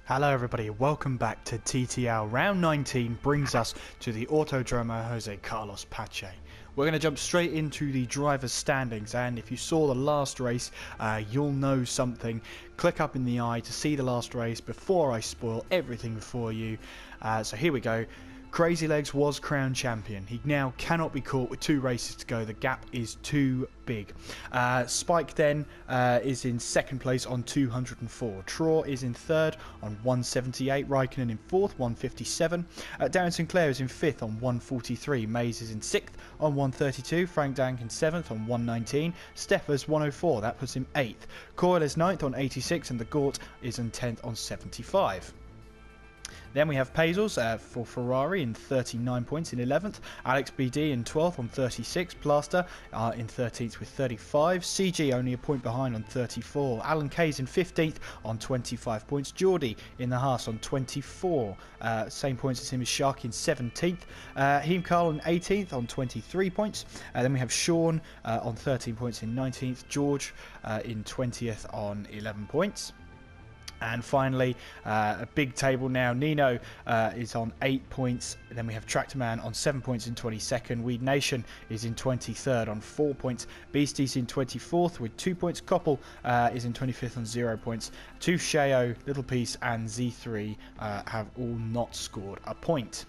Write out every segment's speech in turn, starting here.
Hello everybody, welcome back to TTL. Round 19 brings us to the Autodromo Jose Carlos Pace. We're going to jump straight into the driver's standings, and if you saw the last race, you'll know something. Click up in the eye to see the last race before I spoil everything for you. So here we go. Crazy Legs was crowned champion. He now cannot be caught with 2 races to go. The gap is too big. Spike then is in second place on 204. Traw is in third on 178. Raikkonen in fourth, 157. Darren Sinclair is in fifth on 143. Mays is in sixth on 132. Frank Dank in seventh on 119. Steffers 104. That puts him eighth. Coyle is ninth on 86, and the Gort is in 10th on 75. Then we have Pazels for Ferrari in 39 points in 11th. Alex BD in 12th on 36. Plaster in 13th with 35. CG only a point behind on 34. Alan Kay's in 15th on 25 points. Geordie in the Haas on 24. Same points as him as Shark in 17th. Heem Carl in 18th on 23 points. Then we have Sean on 13 points in 19th. George in 20th on 11 points. And finally, a big table now. Nino is on 8 points. Then we have Tractorman on 7 points in 22nd. Weed Nation is in 23rd on 4 points. Beastie's in 24th with 2 points. Koppel is in 25th on 0 points. Tooth Sheo, Little Piece and Z3 have all not scored a point.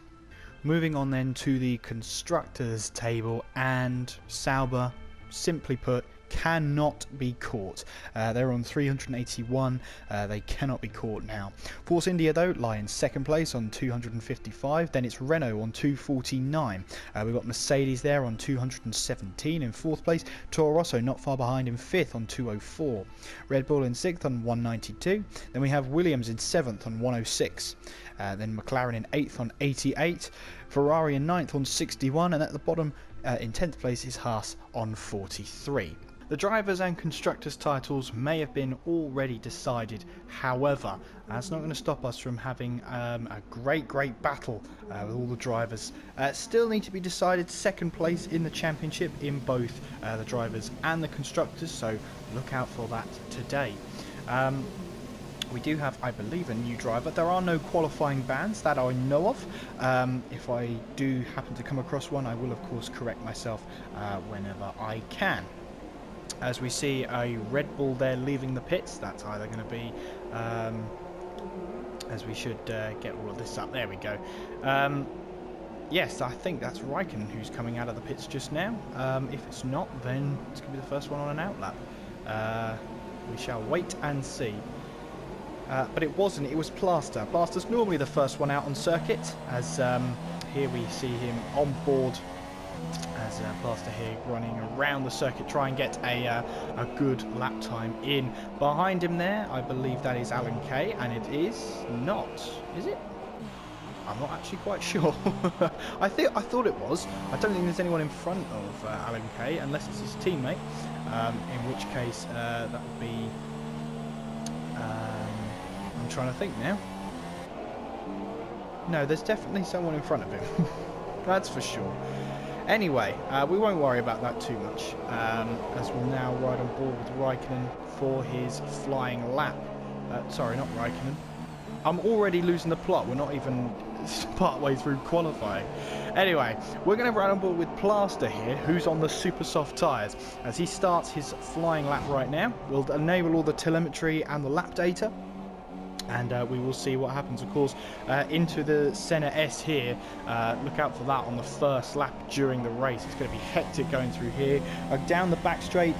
Moving on then to the Constructors table, and Sauber, simply put, cannot be caught. They're on 381. They cannot be caught now. Force India though lie in second place on 255. Then it's Renault on 249. We've got Mercedes there on 217 in fourth place. Toro Rosso not far behind in fifth on 204. Red Bull in sixth on 192. Then we have Williams in seventh on 106. Then McLaren in eighth on 88. Ferrari in ninth on 61, and at the bottom in 10th place is Haas on 43. The drivers' and constructors' titles may have been already decided, however, that's not going to stop us from having a great battle with all the drivers. Still need to be decided. Second place in the championship in both the drivers and the constructors, so look out for that today. We do have, I believe, a new driver. There are no qualifying bans that I know of. If I do happen to come across one, I will of course correct myself whenever I can. As we see a Red Bull there leaving the pits, that's either going to be, as we should get all of this up, there we go. Yes, I think that's Raikkonen who's coming out of the pits just now. If it's not, then it's going to be the first one on an outlap. We shall wait and see. But it wasn't, it was Plaster. Plaster's normally the first one out on circuit, as here we see him on board as Plaster here running around the circuit, try and get a good lap time in. Behind him there, I believe that is Alan Kay, and it is not, is it? I'm not actually quite sure. I thought it was. I don't think there's anyone in front of Alan Kay, unless it's his teammate, in which case that would be... I'm trying to think now. No, there's definitely someone in front of him. That's for sure. Anyway, we won't worry about that too much, as we'll now ride on board with Raikkonen for his flying lap. Sorry, not Raikkonen. I'm already losing the plot. We're not even part way through qualifying. Anyway, we're going to ride on board with Plaster here, who's on the super soft tyres. As he starts his flying lap right now, we'll enable all the telemetry and the lap data, and we will see what happens. Of course, into the Senna S here, look out for that on the first lap during the race. It's going to be hectic going through here. Down the back straight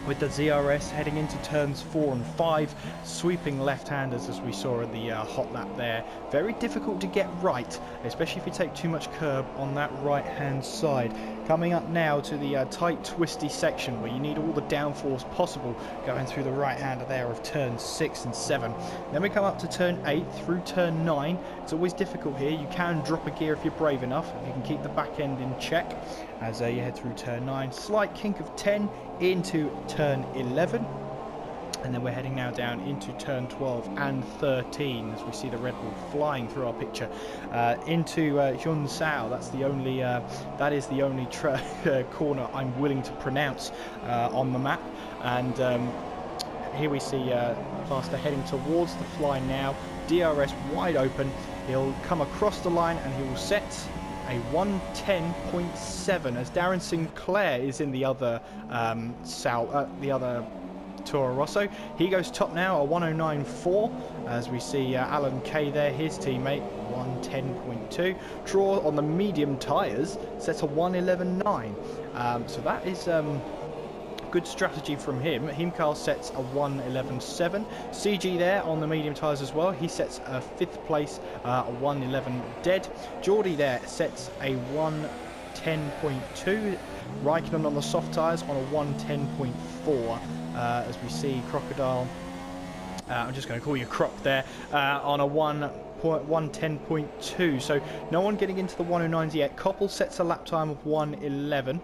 with the ZRS heading into turns 4 and 5, sweeping left-handers as we saw in the hot lap there. Very difficult to get right, especially if you take too much curb on that right-hand side. Coming up now to the tight, twisty section where you need all the downforce possible going through the right-hander there of turns 6 and 7. Then we come up to turn 8 through turn 9. It's always difficult here. You can drop a gear if you're brave enough, if you can keep the back end in check as you head through turn 9. Slight kink of 10 into turn 11. And then we're heading now down into turn 12 and 13 as we see the Red Bull flying through our picture into Yun Sao. That's the only that is the only corner I'm willing to pronounce on the map. And here we see Faster heading towards the fly now. DRS wide open. He'll come across the line and he will set a 110.7 as Darren Sinclair is in the other Toro Rosso. He goes top now, a 109.4, as we see Alan Kay there, his teammate, 110.2. Draw on the medium tyres sets a 111.9. So that is good strategy from him. Himkal sets a 111.7. CG there on the medium tyres as well. He sets a 5th place, a 111 dead. Geordie there sets a 110.2. Raikkonen on the soft tyres on a 110.4. As we see Crocodile, I'm just going to call you Croc there, on a 110.2. So no one getting into the 109s yet. Koppel sets a lap time of 111.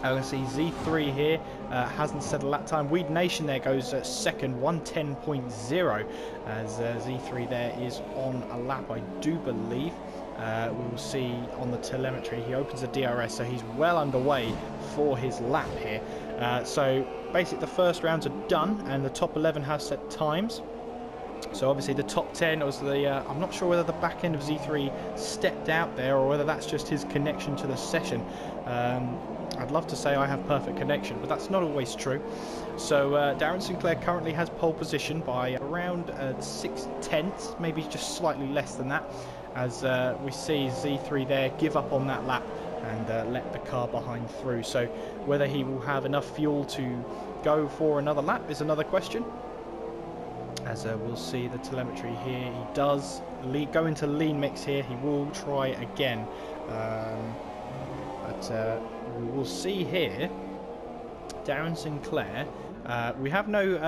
I'm going to see Z3 here, hasn't set a lap time. Weed Nation there goes second, 110.0, as Z3 there is on a lap, I do believe. We will see on the telemetry, he opens the DRS, so he's well underway for his lap here. So basically the first rounds are done, and the top 11 has set times. So obviously the top 10 was the, I'm not sure whether the back end of Z3 stepped out there or whether that's just his connection to the session. I'd love to say I have perfect connection, but that's not always true. So Darren Sinclair currently has pole position by around 6/10, maybe just slightly less than that, as we see Z3 there give up on that lap and let the car behind through. So whether he will have enough fuel to go for another lap is another question. As we'll see the telemetry here, he does go into lean mix here. He will try again, but we will see here Darren Sinclair. We have no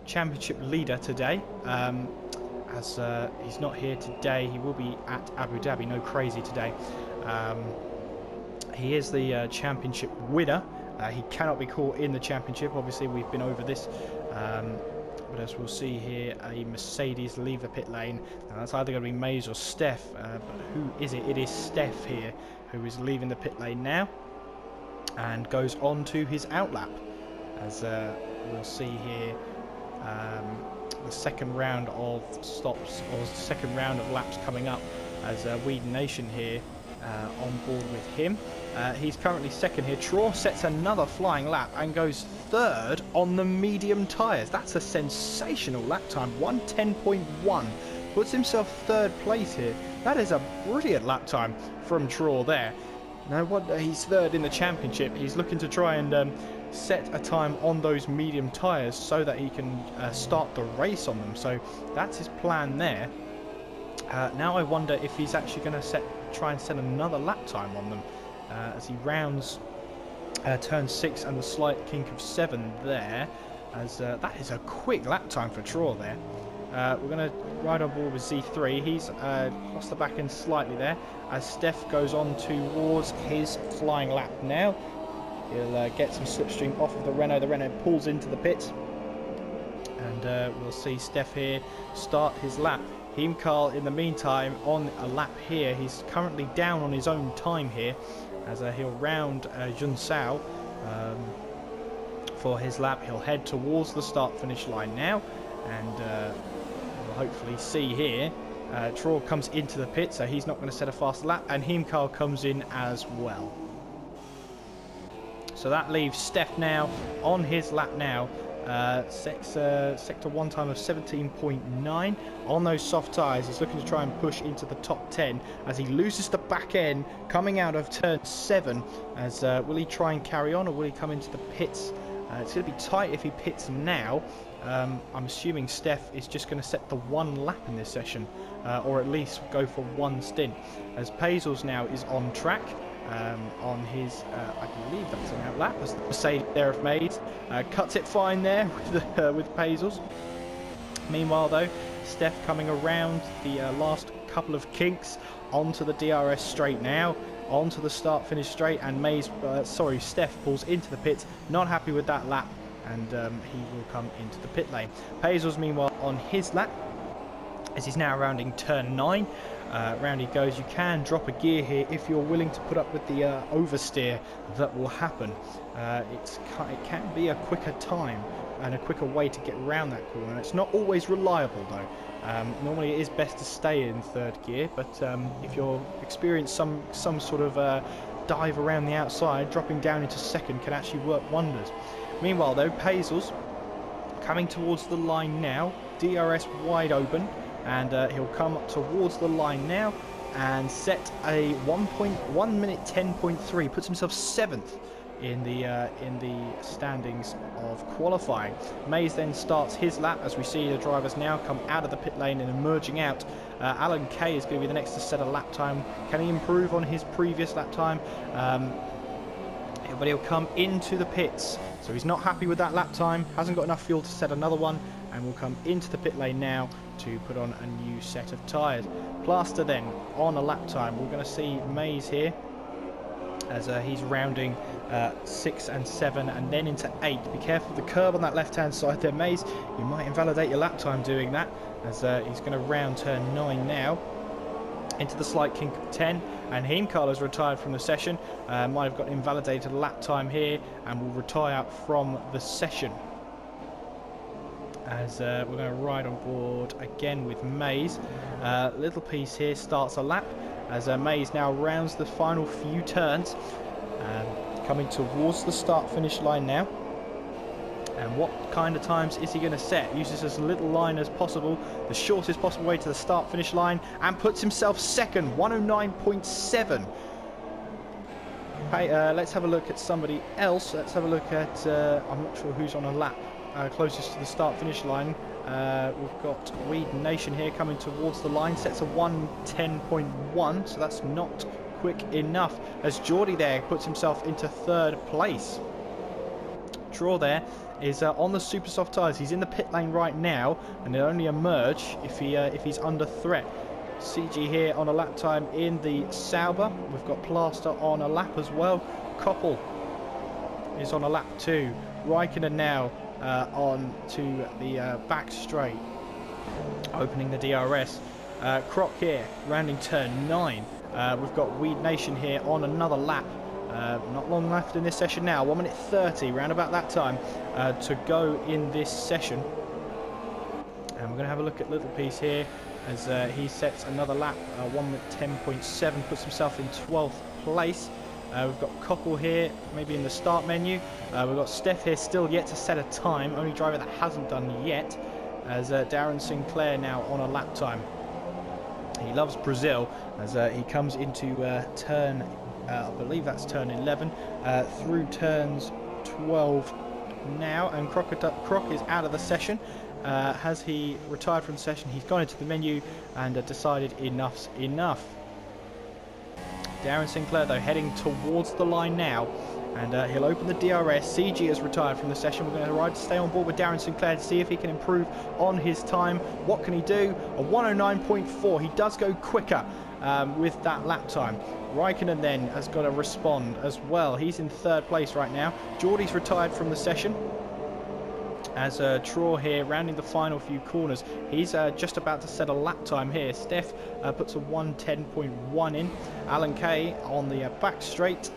championship leader today, as he's not here today. He will be at Abu Dhabi. No crazy today. He is the championship winner. He cannot be caught in the championship. Obviously, we've been over this. But as we'll see here, a Mercedes leave the pit lane. Now that's either going to be Mays or Steph, but who is it? It is Steph here who is leaving the pit lane now and goes on to his outlap. As we'll see here, the second round of stops, or second round of laps coming up, as Weed Nation here on board with him. He's currently second here. Traw sets another flying lap and goes third on the medium tyres. That's a sensational lap time, 110.1. Puts himself third place here. That is a brilliant lap time from Traw there. No wonder he's third in the championship. He's looking to try and set a time on those medium tyres so that he can start the race on them. So that's his plan there. Now I wonder if he's actually going to try and set another lap time on them. As he rounds turn 6 and the slight kink of 7 there, as that is a quick lap time for Traw there. We're going to ride on board with Z3. He's lost the back end slightly there, as Steph goes on towards his flying lap now. He'll get some slipstream off of the Renault. The Renault pulls into the pit, and we'll see Steph here start his lap. Himkal in the meantime on a lap here. He's currently down on his own time here, as he'll round Jun Sao for his lap. He'll head towards the start finish line now, and we'll hopefully see here Traw comes into the pit, so he's not going to set a fast lap, and Himkal comes in as well. So that leaves Steph now on his lap now. Sector 1 time of 17.9 on those soft tyres. He's looking to try and push into the top 10 as he loses the back end coming out of turn 7. As will he try and carry on, or will he come into the pits? It's going to be tight if he pits now. I'm assuming Steph is just going to set the one lap in this session, or at least go for one stint, as Pazels now is on track. On his, I believe that's an outlap, as the Mercedes there have made. Cuts it fine there with Pazels. Meanwhile though, Steph coming around the last couple of kinks onto the DRS straight now, onto the start finish straight, and Steph pulls into the pits, not happy with that lap, and he will come into the pit lane. Pazels meanwhile on his lap, as he's now rounding turn 9. Round he goes. You can drop a gear here if you're willing to put up with the oversteer that will happen. It can be a quicker time and a quicker way to get around that corner. It's not always reliable though. Normally it is best to stay in third gear, but if you're experiencing some sort of dive around the outside, dropping down into second can actually work wonders. Meanwhile though, Pazel's coming towards the line now, DRS wide open, and he'll come towards the line now and set a 1 minute 10.3, puts himself 7th in the standings of qualifying. Mays then starts his lap as we see the drivers now come out of the pit lane and emerging out. Alan Kay is going to be the next to set a lap time. Can he improve on his previous lap time? But he'll come into the pits, so he's not happy with that lap time, hasn't got enough fuel to set another one, and will come into the pit lane now to put on a new set of tyres. Plaster then on a lap time. We're going to see Mays here as he's rounding 6 and 7 and then into 8. Be careful of the curb on that left hand side there, Mays. You might invalidate your lap time doing that, as he's going to round turn 9 now into the slight kink of 10, and Jose Carlos retired from the session. Might have got invalidated lap time here and will retire from the session, as we're going to ride on board again with Mays. Little piece here starts a lap as Mays now rounds the final few turns, coming towards the start finish line now. And what kind of times is he going to set? Uses as little line as possible, the shortest possible way to the start finish line, and puts himself second, 109.7. Hey, let's have a look at somebody else. Let's have a look at, I'm not sure who's on a lap closest to the start finish line. We've got Weed Nation here coming towards the line, sets a 110.1, so that's not quick enough, as Geordie there puts himself into third place. Draw there is on the super soft tyres. He's in the pit lane right now, and he'll only emerge if he's under threat. CG here on a lap time in the Sauber. We've got Plaster on a lap as well. Koppel is on a lap too. Raikkonen now on to the back straight, opening the DRS. Croc here rounding turn 9. We've got Weed Nation here on another lap. Not long left in this session now, 1 minute 30, round about that time to go in this session. And we're going to have a look at Little Piece here as he sets another lap, 1 minute 10.7, puts himself in 12th place. We've got Cockle here, maybe in the start menu. We've got Steph here, still yet to set a time, only driver that hasn't done yet, as Darren Sinclair now on a lap time. He loves Brazil as he comes into turn, I believe that's turn 11, through turns 12 now, and Croc is out of the session. Has he retired from the session? He's gone into the menu and decided enough's enough. Darren Sinclair though heading towards the line now, and he'll open the DRS. CG has retired from the session. We're going to stay on board with Darren Sinclair to see if he can improve on his time. What can he do? A 109.4. He does go quicker with that lap time. Raikkonen then has got to respond as well. He's in third place right now. Geordie's retired from the session, as Traw here rounding the final few corners. He's just about to set a lap time here. Steph puts a 110.1 in. Alan Kay on the back straight,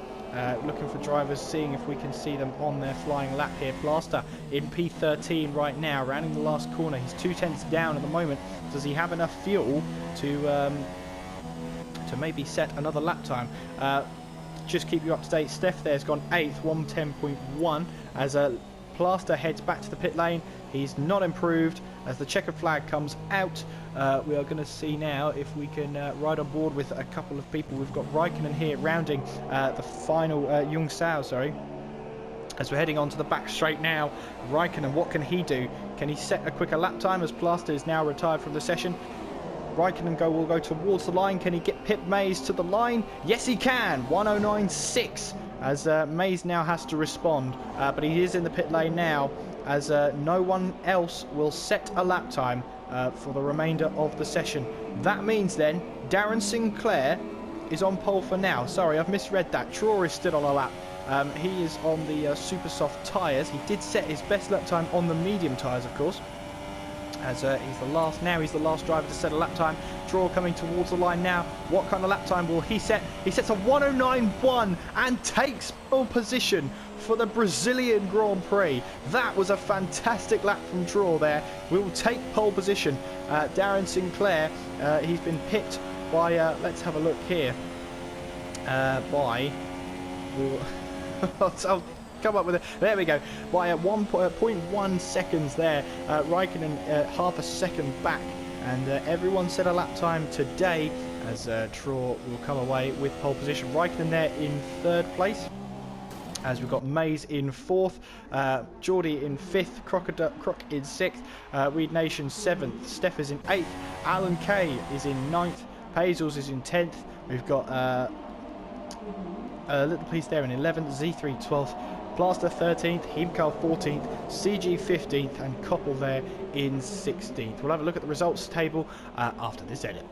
looking for drivers, seeing if we can see them on their flying lap here. Plaster in P13 right now, rounding the last corner. He's 2 tenths down at the moment. Does he have enough fuel to maybe set another lap time? Just keep you up to date, Steph there's gone 8th, 110.1, as Plaster heads back to the pit lane. He's not improved as the checkered flag comes out. We are going to see now if we can ride on board with a couple of people. We've got Raikkonen here rounding the final Jung Sao, sorry. As we're heading on to the back straight now, Raikkonen, what can he do? Can he set a quicker lap time as Plaster is now retired from the session? Raikkonen will go towards the line. Can he get Pip Mays to the line? Yes, he can. 109.6. As Mays now has to respond, but he is in the pit lane now, as no one else will set a lap time for the remainder of the session. That means then Darren Sinclair is on pole for now. Sorry, I've misread that. Traw is still on a lap. He is on the super soft tyres. He did set his best lap time on the medium tyres, of course, as he's the last. Now he's the last driver to set a lap time. Draw coming towards the line now. What kind of lap time will he set? He sets a 109.1 and takes pole position for the Brazilian Grand Prix. That was a fantastic lap from Traw there. We will take pole position. Darren Sinclair, he's been pipped by, let's have a look here, I'll come up with it. There we go. By 1.1 seconds there. Raikkonen half a second back. And everyone set a lap time today as Traw will come away with pole position. Raikkonen there in third place. As we've got Mays in fourth, Geordie in fifth, Croc in sixth, Weed Nation seventh, Steph is in eighth, Alan Kay is in ninth, Pazels is in 10th. We've got Little Piece there in 11th, Z3 12th, Plaster 13th, Himkal 14th, CG 15th, and Koppel there in 16th. We'll have a look at the results table after this edit.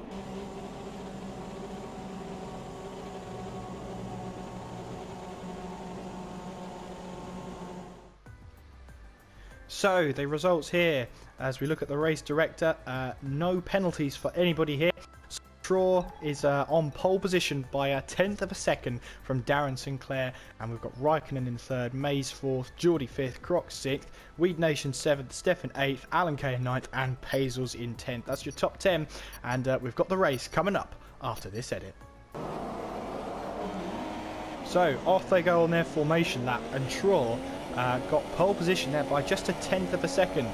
So the results here, as we look at the race director, no penalties for anybody here. Traw is on pole position by a 1/10 of a second from Darren Sinclair, and we've got Raikkonen in third, Mays fourth, Geordie fifth, Croc sixth, Weed Nation seventh, Stefan eighth, Alan Kay in ninth, and Pazels in 10th. That's your top 10, and we've got the race coming up after this edit. So off they go on their formation lap, and Traw got pole position there by just a 1/10 of a second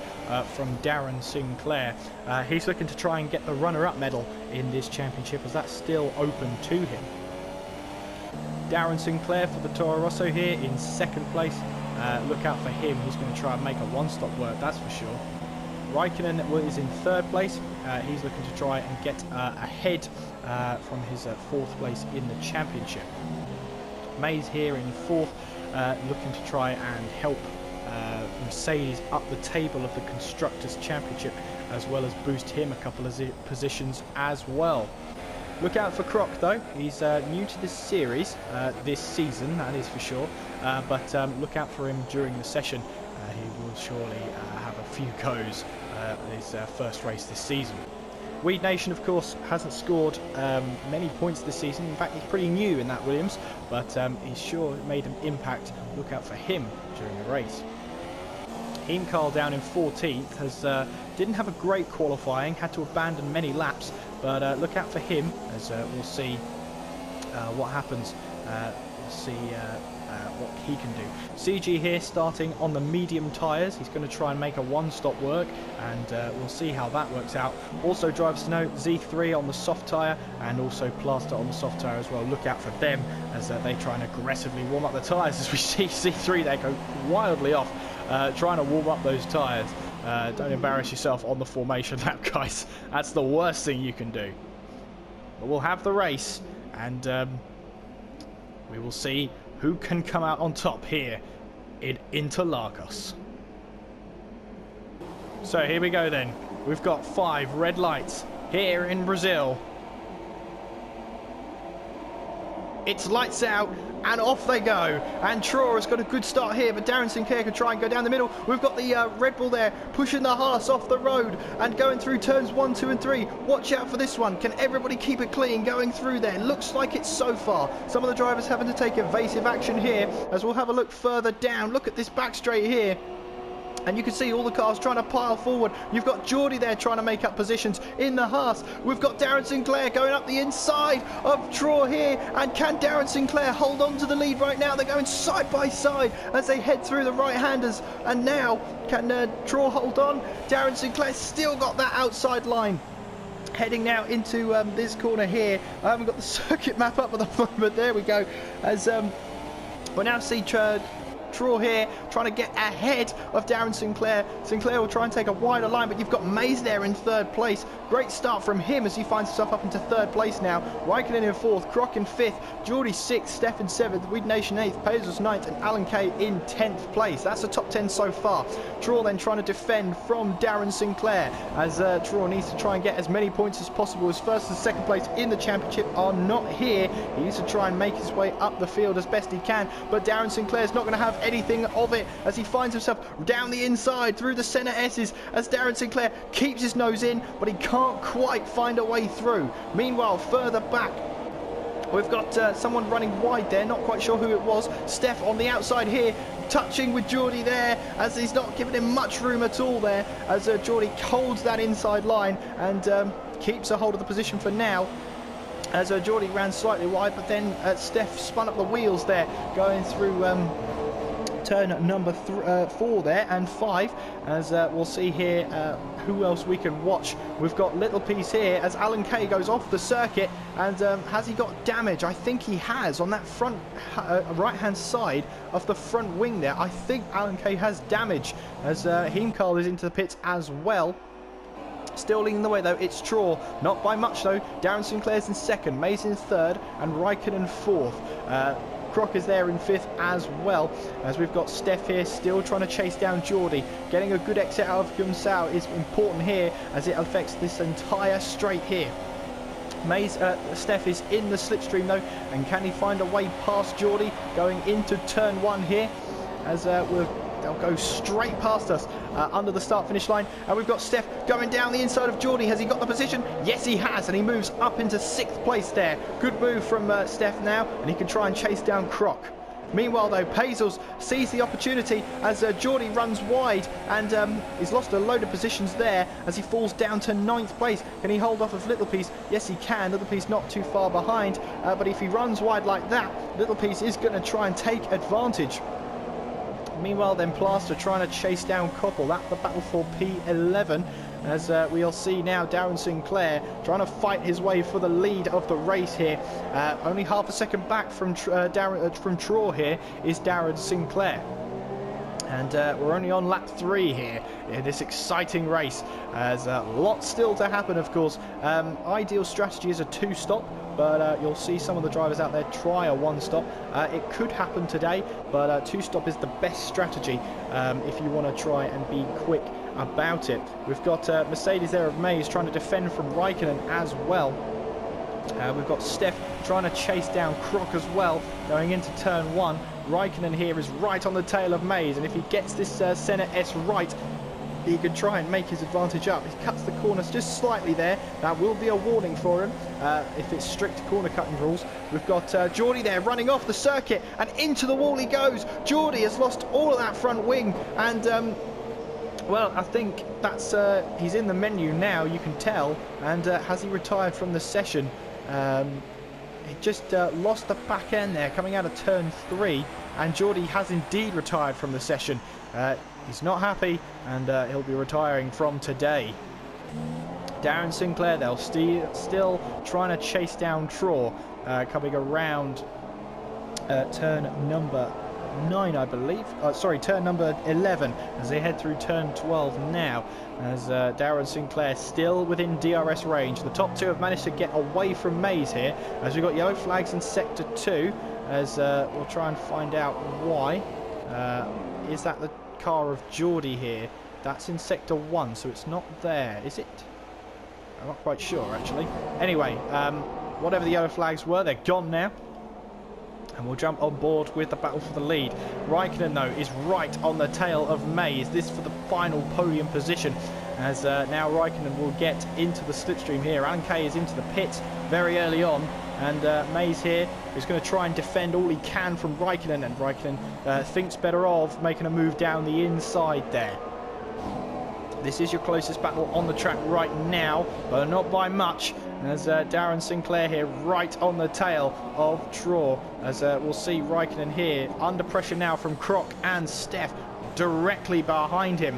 from Darren Sinclair. He's looking to try and get the runner-up medal in this championship, as that's still open to him. Darren Sinclair for the Toro Rosso here in second place. Look out for him. He's going to try and make a one-stop work, that's for sure. Raikkonen is in third place. He's looking to try and get ahead from his fourth place in the championship. Mays here in fourth. Looking to try and help Mercedes up the table of the Constructors' Championship, as well as boost him a couple of positions as well. Look out for Croc though. He's new to this series this season, that is for sure, but look out for him during the session. He will surely have a few goes his first race this season. Weed Nation, of course, hasn't scored many points this season. In fact, he's pretty new in that Williams, but he's sure made an impact. Look out for him during the race. Himkal down in 14th didn't have a great qualifying, had to abandon many laps, but look out for him as we'll see what happens. We'll see what he can do. CG here starting on the medium tyres. He's going to try and make a one-stop work, and we'll see how that works out. Also drives to note Z3 on the soft tyre, and also Plaster on the soft tyre as well. Look out for them as they try and aggressively warm up the tyres, as we see Z3 there go wildly off, trying to warm up those tyres. Don't embarrass yourself on the formation lap, guys. That's the worst thing you can do. But we'll have the race, and we will see who can come out on top here in Interlagos. So here we go then. We've got 5 red lights here in Brazil. It's lights out and off they go. And Traw has got a good start here, but Darren Sinclair can try and go down the middle. We've got the Red Bull there pushing the Haas off the road and going through turns 1, 2 and 3. Watch out for this one. Can everybody keep it clean going through there? Looks like it's so far. Some of the drivers having to take evasive action here, as we'll have a look further down. Look at this back straight here. And you can see all the cars trying to pile forward. You've got Geordie there trying to make up positions in the Haas. We've got Darren Sinclair going up the inside of Traw here. And can Darren Sinclair hold on to the lead right now? They're going side by side as they head through the right-handers. And now, can Traw hold on? Darren Sinclair's still got that outside line. Heading now into this corner here. I haven't got the circuit map up at the moment. There we go. As we'll now see Traw here trying to get ahead of Darren Sinclair. Sinclair will try and take a wider line, but you've got Mays there in third place. Great start from him as he finds himself up into third place now. Raikkonen in fourth, Croc in fifth, Geordie sixth, Stefan seventh, Weed Nation eighth, Pazos ninth, and Alan Kay in 10th place. That's the top 10 so far. Traw then trying to defend from Darren Sinclair as Traw needs to try and get as many points as possible. His first and second place in the championship are not here. He needs to try and make his way up the field as best he can, but Darren Sinclair's not going to have anything of it as he finds himself down the inside through the centre S's as Darren Sinclair keeps his nose in, but he can't quite find a way through. Meanwhile, further back We've got someone running wide there, not quite sure who it was. Steph on the outside here, touching with Geordie there, as he's not giving him much room at all there, as Geordie holds that inside line and keeps a hold of the position for now. As Geordie ran slightly wide, but then Steph spun up the wheels there, going through turn number 4 there and 5, as we'll see here who else we can watch. We've got Little Piece here as Alan Kay goes off the circuit, and has he got damage? I think he has on that front right hand side of the front wing there. I think Alan Kay has damage, as Heemkarl is into the pits as well. Still leading the way though, it's Traw, not by much though. Darren Sinclair's in 2nd, Mays in 3rd, and Raikkonen 4th. Croc is there in 5th as well, as we've got Steph here still trying to chase down Geordie. Getting a good exit out of Gunsao is important here, as it affects this entire straight here. Steph is in the slipstream though, and can he find a way past Geordie going into turn 1 here, as they'll go straight past us under the start-finish line. And we've got Steph going down the inside of Geordie. Has he got the position? Yes, he has, and he moves up into 6th place there. Good move from Steph now, and he can try and chase down Croc. Meanwhile though, Pazels sees the opportunity as Geordie runs wide, and he's lost a load of positions there as he falls down to 9th place. Can he hold off of Little Piece? Yes, he can. Little Piece not too far behind, but if he runs wide like that, Little Piece is going to try and take advantage. Meanwhile then, Plaster trying to chase down Koppel. That's the battle for P11, as we'll see now Darren Sinclair trying to fight his way for the lead of the race here. Only half a second back from Traw here is Darren Sinclair. And we're only on lap 3 here in this exciting race, as lots still to happen of course. Ideal strategy is a 2-stop, but you'll see some of the drivers out there try a 1-stop. It could happen today, but 2-stop is the best strategy if you want to try and be quick about it. We've got Mercedes there of Mays trying to defend from Raikkonen as well. We've got Steph trying to chase down Croc as well, going into turn 1. Raikkonen here is right on the tail of Mays, and if he gets this Senna S right, he could try and make his advantage up. He cuts the corners just slightly there. That will be a warning for him if it's strict corner cutting rules. We've got Geordie there running off the circuit, and into the wall he goes. Geordie has lost all of that front wing, and well, I think that's he's in the menu now, you can tell. And has he retired from the session? He just lost the back end there coming out of turn 3, and Geordie has indeed retired from the session. He's not happy, and he'll be retiring from today. Darren Sinclair, they'll still trying to chase down Traw, coming around turn number 9, I believe. Sorry, turn number 11, as they head through turn 12 now, as Darren Sinclair still within DRS range. The top 2 have managed to get away from Mays here, as we've got yellow flags in sector 2, as we'll try and find out why. Is that the car of Geordie here? That's in sector 1, so it's not there, is it? I'm not quite sure actually. Anyway, whatever the yellow flags were, they're gone now, and we'll jump on board with the battle for the lead. Raikkonen though is right on the tail of Mays, this for the final podium position, as now Raikkonen will get into the slipstream here. Alan Kay is into the pits very early on, and Mays here is going to try and defend all he can from Raikkonen, and Raikkonen thinks better of making a move down the inside there. This is your closest battle on the track right now, but not by much, as Darren Sinclair here right on the tail of Traw, as we'll see Raikkonen here under pressure now from Croc and Steph directly behind him.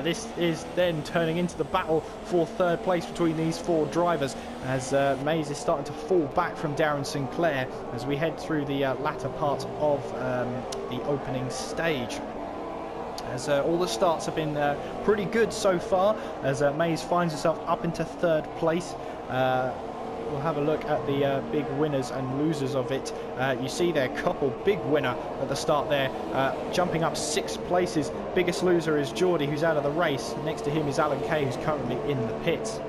This is then turning into the battle for 3rd place between these 4 drivers, as Mays is starting to fall back from Darren Sinclair as we head through the latter part of the opening stage. As all the starts have been pretty good so far, as Mays finds herself up into 3rd place. We'll have a look at the big winners and losers of it. You see there, Koppel, big winner at the start there, jumping up 6 places. Biggest loser is Geordie, who's out of the race. Next to him is Alan Kay, who's currently in the pits.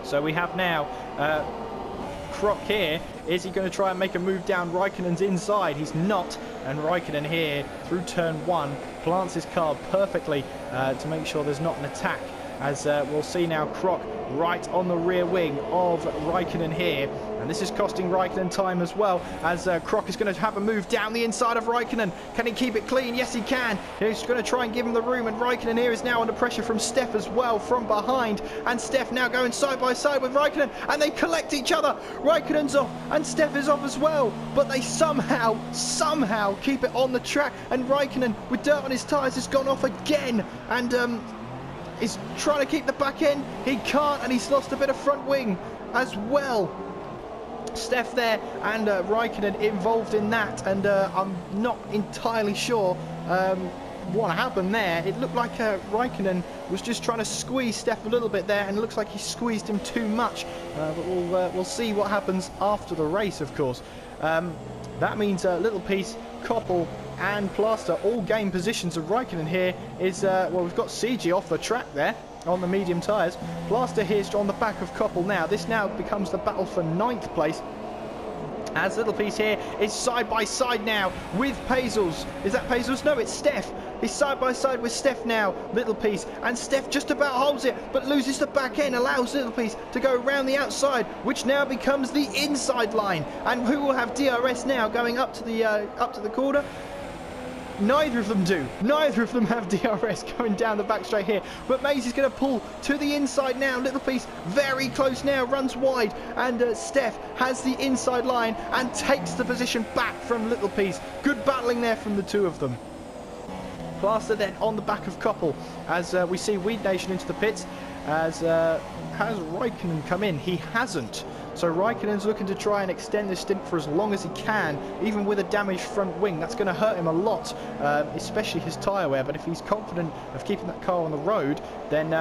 So we have now Croc here. Is he going to try and make a move down Raikkonen's inside? He's not, and Raikkonen here through turn 1 plants his car perfectly to make sure there's not an attack as we'll see now Croc right on the rear wing of Raikkonen here. And this is costing Raikkonen time as well, as Croc is going to have a move down the inside of Raikkonen. Can he keep it clean? Yes, he can. He's going to try and give him the room, and Raikkonen here is now under pressure from Steph as well from behind. And Steph now going side by side with Raikkonen, and they collect each other. Raikkonen's off, and Steph is off as well. But they somehow keep it on the track, and Raikkonen, with dirt on his tyres, has gone off again. And is trying to keep the back end. He can't, and he's lost a bit of front wing as well. Steph there and Raikkonen involved in that, and I'm not entirely sure what happened there. It looked like Raikkonen was just trying to squeeze Steph a little bit there, and it looks like he squeezed him too much. But we'll see what happens after the race, of course. That means Little Piece, Koppel and Plaster all gain positions. Of Raikkonen here is, well, we've got CG off the track there on the medium tyres. Plaster here's on the back of Koppel now. This now becomes the battle for 9th place, as Little Piece here is side by side now with Pazels. Is that Pazels? No, it's Steph. He's side by side with Steph now, Little Piece, and Steph just about holds it, but loses the back end, allows Little Piece to go around the outside, which now becomes the inside line. And who will have DRS now going up to the corner? Neither of them do. Neither of them have DRS going down the back straight here. But Maze is going to pull to the inside now. Little Piece very close now, runs wide. And Steph has the inside line and takes the position back from Little Piece. Good battling there from the two of them. Plaster then on the back of Koppel, as we see Weed Nation into the pits. As has Raikkonen come in? He hasn't. So Raikkonen's looking to try and extend this stint for as long as he can, even with a damaged front wing. That's going to hurt him a lot, especially his tyre wear. But if he's confident of keeping that car on the road, then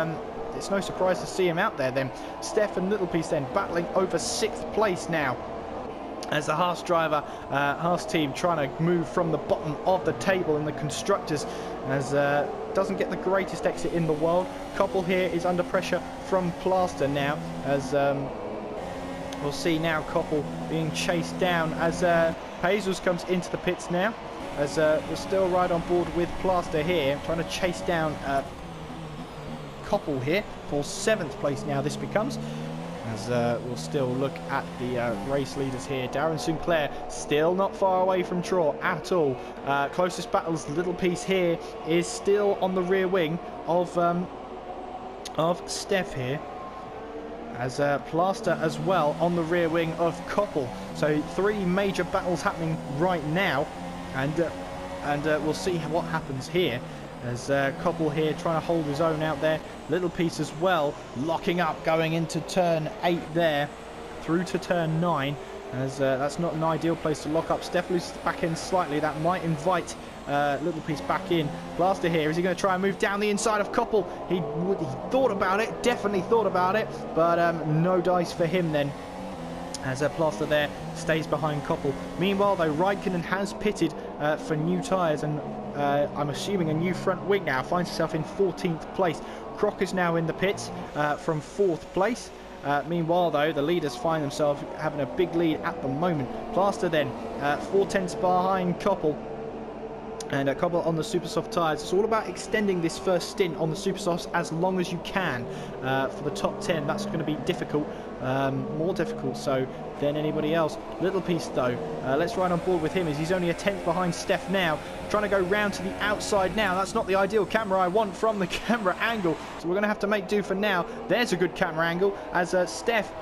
it's no surprise to see him out there then. Steph and Little Piece then battling over 6th place now, as the Haas driver, Haas team trying to move from the bottom of the table in the constructors, as doesn't get the greatest exit in the world. Koppel here is under pressure from Plaster now, as we'll see now Koppel being chased down as Pazels comes into the pits now, as we're still right on board with Plaster here, trying to chase down Koppel here for 7th place now this becomes. As we'll still look at the race leaders here. Darren Sinclair still not far away from Traw at all. Closest battles, Little Piece here is still on the rear wing of Steph here, as Plaster as well on the rear wing of Koppel. So 3 major battles happening right now, and we'll see what happens here, as Koppel here trying to hold his own out there. Little Piece as well locking up going into turn 8 there through to turn 9, as that's not an ideal place to lock up. Steph loses the back end slightly. That might invite Little Piece back in. Plaster here, is he going to try and move down the inside of Koppel? He thought about it, definitely thought about it, but no dice for him then, as Plaster there stays behind Koppel. Meanwhile though, Raikkonen has pitted for new tyres, and I'm assuming a new front wing now, finds himself in 14th place. Croc is now in the pits from 4th place. Meanwhile though, the leaders find themselves having a big lead at the moment. Plaster then 4/10 behind Koppel, and Koppel on the super soft tyres. It's all about extending this first stint on the super softs as long as you can. For the top 10, that's going to be difficult, more difficult so than anybody else. Little Piece though, let's ride on board with him, as he's only a 10th behind Steph now, trying to go round to the outside now. That's not the ideal camera I want from the camera angle, so we're going to have to make do for now. There's a good camera angle, as Steph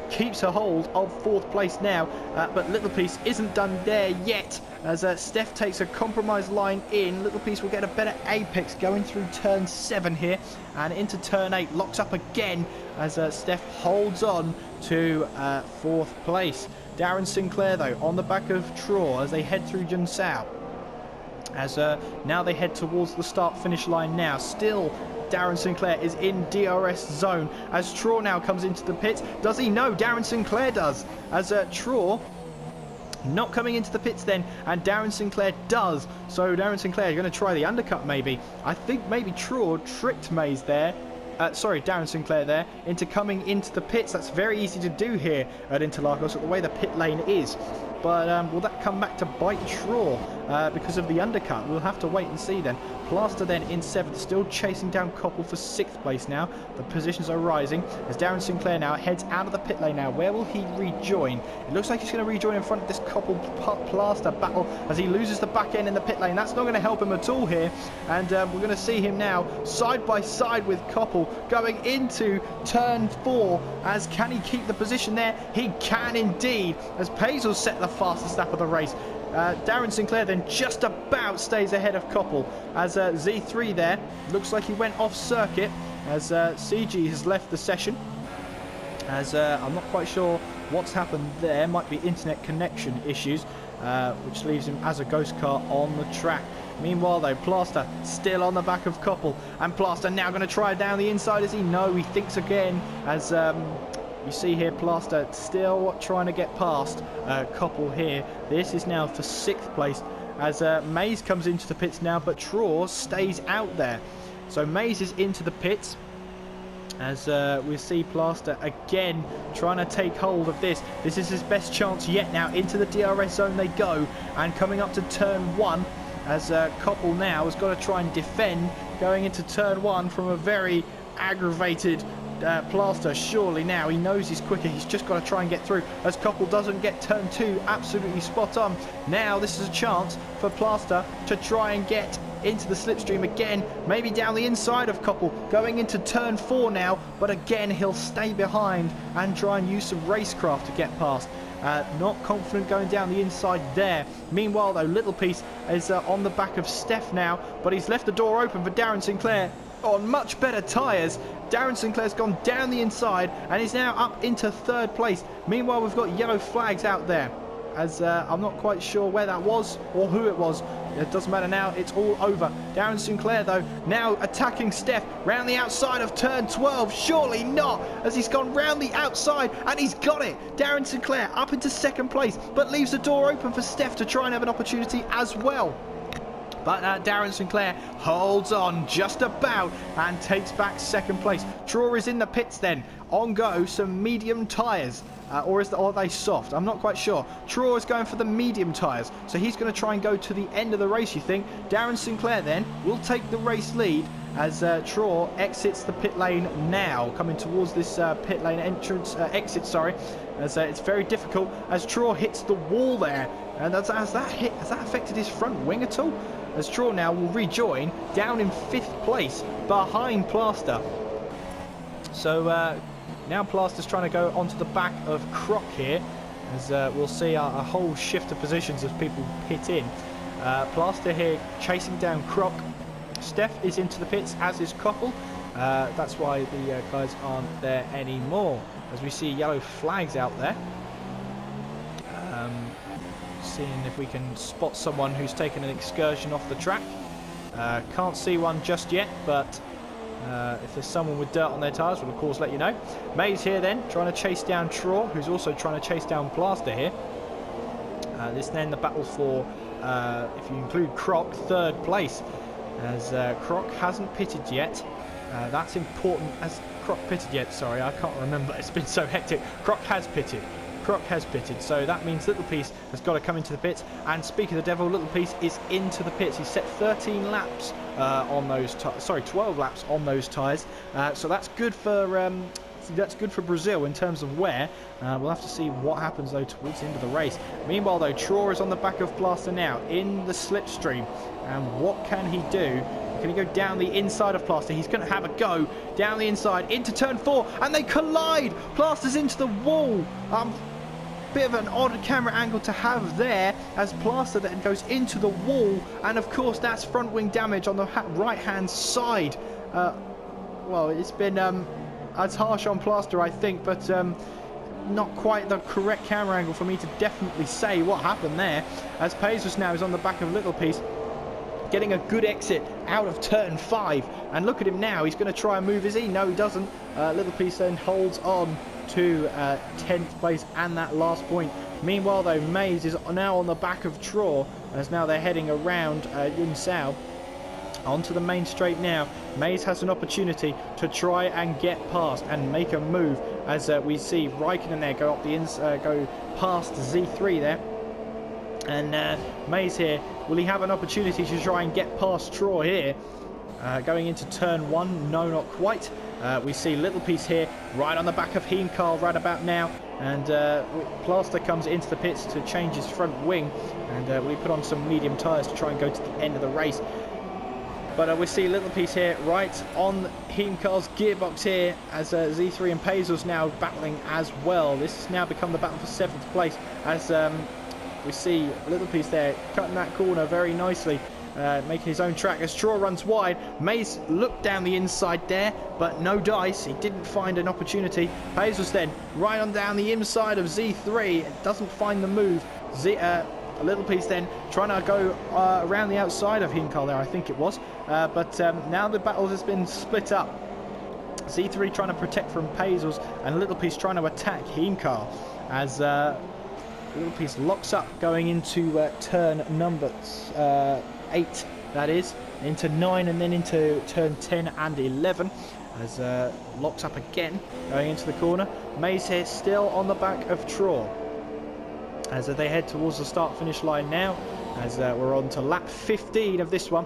keeps a hold of 4th place now, but Little Piece isn't done there yet, as Steph takes a compromised line in. Little Piece will get a better apex going through turn 7 here and into turn 8, locks up again as Steph holds on to 4th place. Darren Sinclair though on the back of Traw as they head through Junsao, as now they head towards the start finish line now. Still Darren Sinclair is in DRS zone as Traw now comes into the pits. Does he? No, Darren Sinclair does, as Traw not coming into the pits then, and Darren Sinclair does. So Darren Sinclair is going to try the undercut maybe. I think maybe Traw tricked Maze there, Darren Sinclair there, into coming into the pits. That's very easy to do here at Interlagos, the way the pit lane is. But will that come back to bite Traw? because of the undercut. We'll have to wait and see then. Plaster then in 7th, still chasing down Koppel for 6th place now. The positions are rising as Darren Sinclair now heads out of the pit lane now. Where will he rejoin? It looks like he's going to rejoin in front of this Koppel Plaster battle as he loses the back end in the pit lane. That's not going to help him at all here. And we're going to see him now side by side with Koppel going into turn 4. As can he keep the position there? He can indeed, as Pace will set the fastest lap of the race. Darren Sinclair then just about stays ahead of Koppel as Z3 there looks like he went off circuit as CG has left the session, as I'm not quite sure what's happened there. Might be internet connection issues, which leaves him as a ghost car on the track. Meanwhile though, Plaster still on the back of Koppel, and Plaster now going to try down the inside. Is he? No, he thinks again as you see here Plaster still trying to get past Koppel here. This is now for 6th place as Mays comes into the pits now, but Traw stays out there. So Mays is into the pits as we see Plaster again trying to take hold of this. This is his best chance yet now. Into the DRS zone they go, and coming up to turn 1 as Koppel now has got to try and defend going into turn 1 from a very aggravated Plaster. Surely now he knows he's quicker, he's just got to try and get through as Koppel doesn't get turn 2 absolutely spot on. Now this is a chance for Plaster to try and get into the slipstream again, maybe down the inside of Koppel going into turn 4 now, but again he'll stay behind and try and use some racecraft to get past. Not confident going down the inside there. Meanwhile though, Little Piece is on the back of Steph now, but he's left the door open for Darren Sinclair on much better tyres. Darren Sinclair's gone down the inside and is now up into 3rd place. Meanwhile we've got yellow flags out there as I'm not quite sure where that was or who it was. It doesn't matter now, it's all over. Darren Sinclair though now attacking Steph round the outside of turn 12. Surely not, as he's gone round the outside and he's got it. Darren Sinclair up into 2nd place, but leaves the door open for Steph to try and have an opportunity as well. But Darren Sinclair holds on just about and takes back 2nd place. Traw is in the pits then. On go some medium tyres. Or are they soft? I'm not quite sure. Traw is going for the medium tyres, so he's going to try and go to the end of the race, you think. Darren Sinclair then will take the race lead as Traw exits the pit lane now, coming towards this pit lane exit, sorry, as it's very difficult as Traw hits the wall there. And has that affected his front wing at all? As Traw now will rejoin down in 5th place behind Plaster. So now Plaster's trying to go onto the back of Croc here, as we'll see a whole shift of positions as people pit in. Plaster here chasing down Croc. Steph is into the pits, as is Koppel. That's why the guys aren't there anymore, as we see yellow flags out there. Seeing if we can spot someone who's taken an excursion off the track. Can't see one just yet, but if there's someone with dirt on their tyres, we'll of course let you know. Mays here then, trying to chase down Traw, who's also trying to chase down Plaster here. This then the battle for, if you include Croc, 3rd place, as Croc hasn't pitted yet. That's important. As Croc pitted yet? Sorry, I can't remember. It's been so hectic. Croc has pitted. Croc has pitted, so that means Little Piece has got to come into the pits. And speaking of the devil, Little Piece is into the pits. He's set 13 laps on those 12 laps on those tyres. So that's good for Brazil in terms of wear. We'll have to see what happens though towards the end of the race. Meanwhile though, Traw is on the back of Plaster now in the slipstream, and what can he do? Can he go down the inside of Plaster? He's going to have a go down the inside into turn 4, and they collide. Plaster's into the wall. Bit of an odd camera angle to have there, as Plaster then goes into the wall, and of course that's front wing damage on the right hand side. Well, it's been as harsh on Plaster, I think, but not quite the correct camera angle for me to definitely say what happened there, as Pace now is on the back of Little Piece, getting a good exit out of turn 5, and look at him now, he's going to try and move, is he? No, he doesn't. Little Piece then holds on to 10th place and that last point. Meanwhile though, Mays is now on the back of Traw, as now they're heading around Yun Sao onto the main straight now. Mays has an opportunity to try and get past and make a move, as we see Raikkonen there go up the go past Z3 there. And Mays here Will he have an opportunity to try and get past Traw here? Going into turn 1, no, not quite. We see Little Piece here, right on the back of Heemkarl right about now. And Plaster comes into the pits to change his front wing. And we put on some medium tyres to try and go to the end of the race. But we see Little Piece here, right on Heemkarl's gearbox here, as Z3 and Pazel's now battling as well. This has now become the battle for 7th place, as we see Little Piece there cutting that corner very nicely. Making his own track as Traw runs wide. Maze looked down the inside there, but no dice. He didn't find an opportunity. Pazel's then right on down the inside of Z3. Doesn't find the move. Little Piece then trying to go around the outside of Heemkarl there, I think it was. But now the battle has been split up. Z3 trying to protect from Pazel's, and Little Piece trying to attack Heemkarl as Little Piece locks up going into turn number 8, that is, into 9 and then into turn 10 and 11 as locks up again going into the corner. Maze here still on the back of Traw as they head towards the start finish line now, as we're on to lap 15 of this one.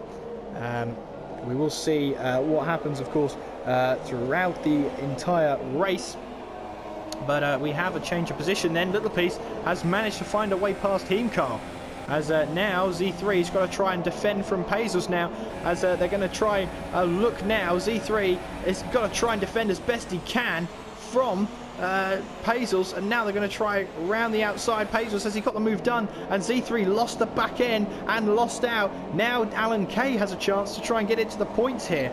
We will see what happens, of course, throughout the entire race. But we have a change of position then. Little Piece has managed to find a way past Heemkarl. As now Z3's got to try and defend from Pazel's now, as they're going to try look now. Z3 has got to try and defend as best he can from Pazel's, and now they're going to try round the outside. Pazel says he got the move done, and Z3 lost the back end and lost out. Now Alan Kay has a chance to try and get it to the points here.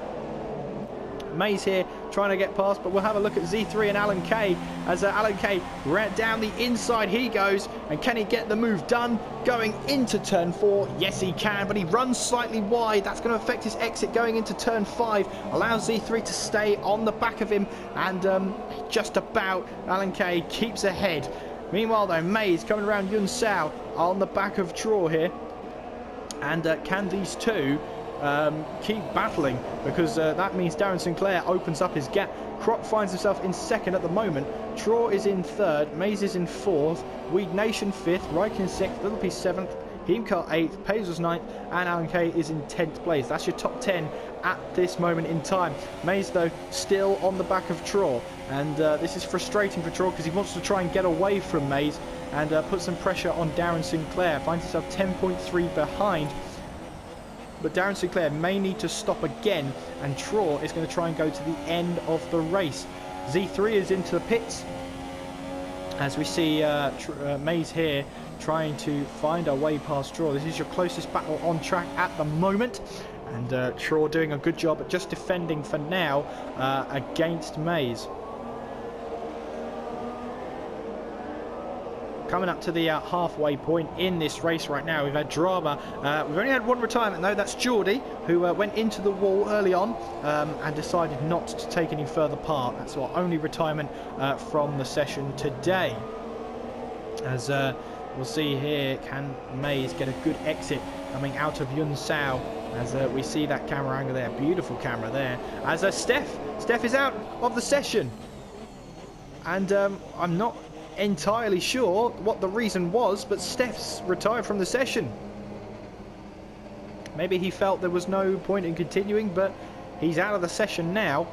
Maze here trying to get past, but we'll have a look at Z3 and Alan Kay as Alan Kay right down the inside he goes, and can he get the move done going into turn 4? Yes he can, but he runs slightly wide. That's going to affect his exit going into turn 5, allows Z3 to stay on the back of him, and just about Alan Kay keeps ahead. Meanwhile though, Maze coming around Yun Sao on the back of Traw here, and can these two keep battling, because that means Darren Sinclair opens up his gap. Croc finds himself in 2nd at the moment. Traw is in 3rd. Maze is in 4th. Weed Nation 5th. Rykin 6th. Little Piece 7th. Heemkarl 8th. Pazel's 9th. And Alan Kay is in 10th place. That's your top 10 at this moment in time. Maze, though, still on the back of Traw. And this is frustrating for Traw because he wants to try and get away from Maze and put some pressure on Darren Sinclair. Finds himself 10.3 behind. But Darren Sinclair may need to stop again, and Traw is going to try and go to the end of the race. Z3 is into the pits, as we see Maze here trying to find a way past Traw. This is your closest battle on track at the moment, and Traw doing a good job at just defending for now against Maze. Coming up to the halfway point in this race right now, we've had drama. We've only had one retirement though, that's Geordie, who went into the wall early on and decided not to take any further part. That's our only retirement from the session today. As we'll see here, can Maze get a good exit coming out of Yun Sao, as we see that camera angle there, beautiful camera there, as Steph is out of the session, and I'm not entirely sure what the reason was, but Steph's retired from the session. Maybe he felt there was no point in continuing, but he's out of the session now.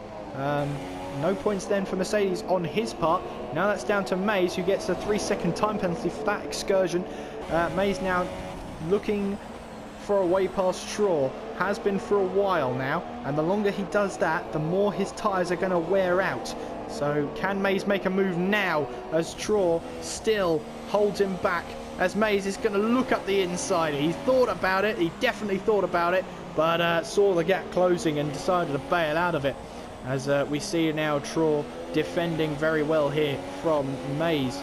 No points then for Mercedes on his part. Now that's down to Maze, who gets a 3-second time penalty for that excursion. Maze now looking for a way past Traw, has been for a while now, and the longer he does that, the more his tyres are going to wear out. So can Maze make a move now, as Traw still holds him back, as Maze is going to look up the inside. He thought about it, he definitely thought about it, but saw the gap closing and decided to bail out of it. As we see now Traw defending very well here from Maze,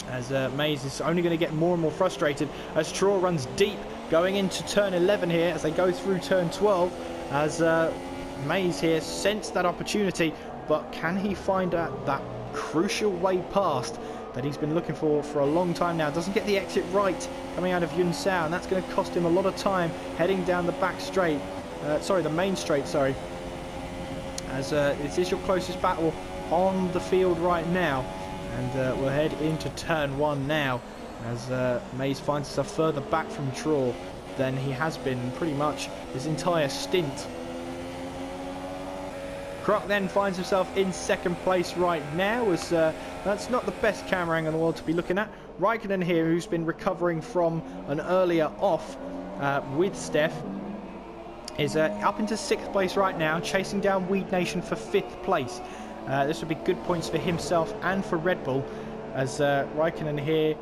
as Maze is only going to get more and more frustrated as Traw runs deep going into turn 11 here, as they go through turn 12, as Maze here sensed that opportunity, but can he find that crucial way past that he's been looking for a long time now? Doesn't get the exit right coming out of Yun Sao, and that's going to cost him a lot of time heading down the back straight, the main straight, sorry, as this is your closest battle on the field right now. And we'll head into turn 1 now, as Maze finds himself further back from Traw. than he has been pretty much his entire stint. Croc then finds himself in second place right now, as that's not the best camera angle in the world to be looking at. Raikkonen here, who's been recovering from an earlier off with Steph, is up into 6th place right now, chasing down Weed Nation for 5th place. This would be good points for himself and for Red Bull, as Raikkonen here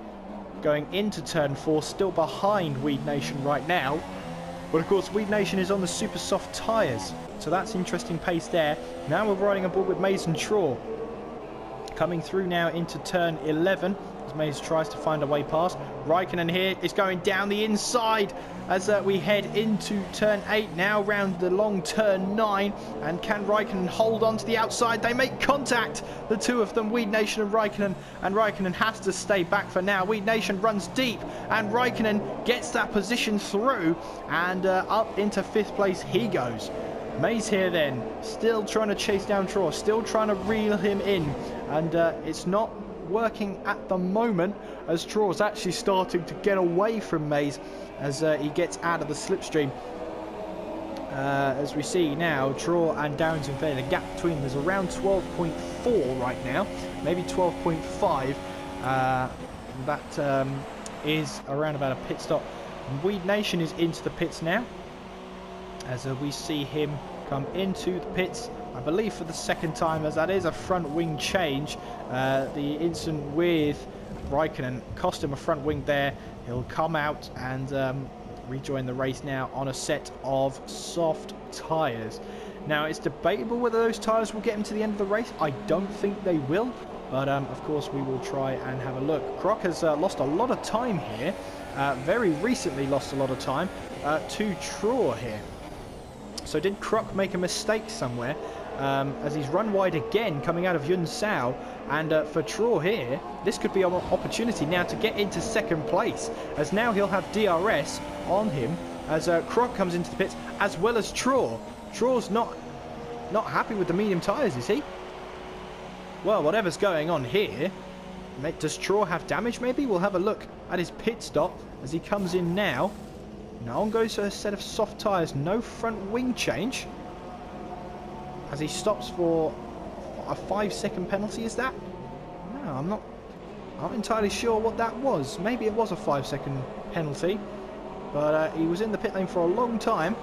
going into turn 4, still behind Weed Nation right now. But of course, Weed Nation is on the super soft tyres, so that's interesting pace there. Now we're riding aboard with Maze and Traw. Coming through now into turn 11, as Maze tries to find a way past. Raikkonen here is going down the inside as we head into turn 8, now round the long turn 9. And can Raikkonen hold on to the outside? They make contact, the two of them, Weed Nation and Raikkonen has to stay back for now. Weed Nation runs deep, and Raikkonen gets that position through, and up into 5th place he goes. Maze here then, still trying to chase down Traw, still trying to reel him in, and it's not working at the moment, as Traw's actually starting to get away from Maze as he gets out of the slipstream. As we see now, Traw and Darren Sinclair, the gap between them is around 12.4 right now, maybe 12.5. That is around about a pit stop. Weed Nation is into the pits now, as we see him come into the pits, I believe for the second time, as that is a front wing change. The incident with Raikkonen cost him a front wing there. He'll come out and rejoin the race now on a set of soft tyres. Now, it's debatable whether those tyres will get him to the end of the race. I don't think they will, but of course we will try and have a look. Croc has lost a lot of time here, very recently lost a lot of time to Traw here. So did Croc make a mistake somewhere, as he's run wide again coming out of Yun Sao? And for Traw here, this could be an opportunity now to get into second place, as now he'll have DRS on him as Croc comes into the pits, as well as Traw. Traw's not happy with the medium tyres, is he? Well, whatever's going on here, does Traw have damage maybe? We'll have a look at his pit stop as he comes in now. Now on goes a set of soft tyres, no front wing change, as he stops for a 5-second penalty. Is that? No, I'm not entirely sure what that was. Maybe it was a 5-second penalty, but he was in the pit lane for a long time,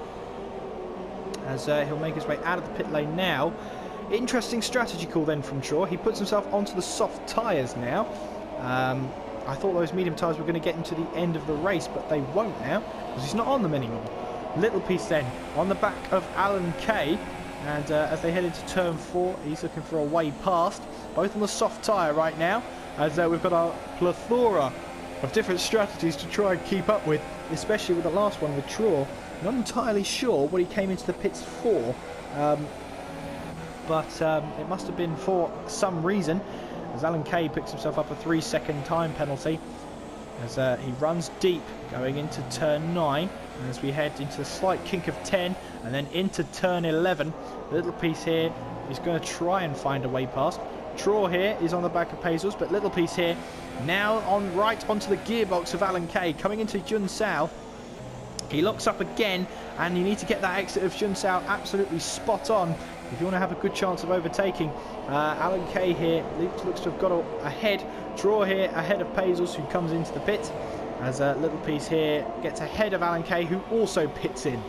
as he'll make his way out of the pit lane now. Interesting strategy call then from Traw. He puts himself onto the soft tyres now. I thought those medium tyres were going to get him to the end of the race, but they won't now, because he's not on them anymore. Little piece then on the back of Alan Kay, and as they head into turn 4, he's looking for a way past, both on the soft tyre right now, as we've got a plethora of different strategies to try and keep up with, especially with the last one with Traw. Not entirely sure what he came into the pits for, but it must have been for some reason, as Alan Kay picks himself up a 3-second time penalty, as he runs deep going into turn 9, and as we head into a slight kink of 10 and then into turn 11. Little piece here is going to try and find a way past. Traw here is on the back of Pazels, but Little piece here now on right onto the gearbox of Alan Kay coming into Jun Sao. He locks up again, and you need to get that exit of Jun Sao absolutely spot on if you want to have a good chance of overtaking. Alan Kay here looks to have got ahead. Traw here ahead of Pazels, who comes into the pit, as Little piece here gets ahead of Alan Kay, who also pits in.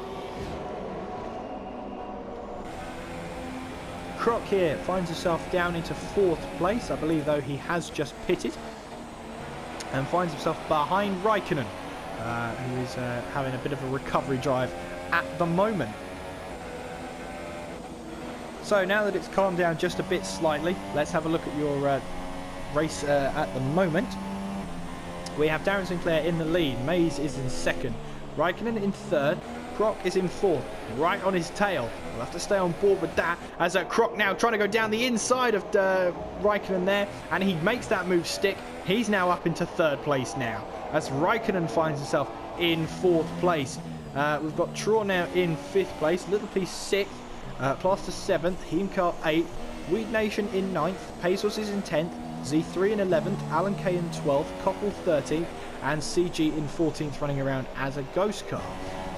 Croc here finds himself down into 4th place, I believe, though he has just pitted, and finds himself behind Raikkonen, who is having a bit of a recovery drive at the moment. So now that it's calmed down just a bit slightly, let's have a look at your race at the moment. We have Darren Sinclair in the lead, Maze is in 2nd, Raikkonen in 3rd, Croc is in 4th, right on his tail. We'll have to stay on board with that, as Croc now trying to go down the inside of Raikkonen there, and he makes that move stick. He's now up into 3rd place now, as Raikkonen finds himself in 4th place. We've got Traw now in 5th place, Little Piece 6th, Plaster 7th, Heemcar 8th, Weed Nation in 9th, Pazos is in 10th, Z3 in 11th, Alan Kay in 12th, Cockle 13th, and CG in 14th running around as a ghost car.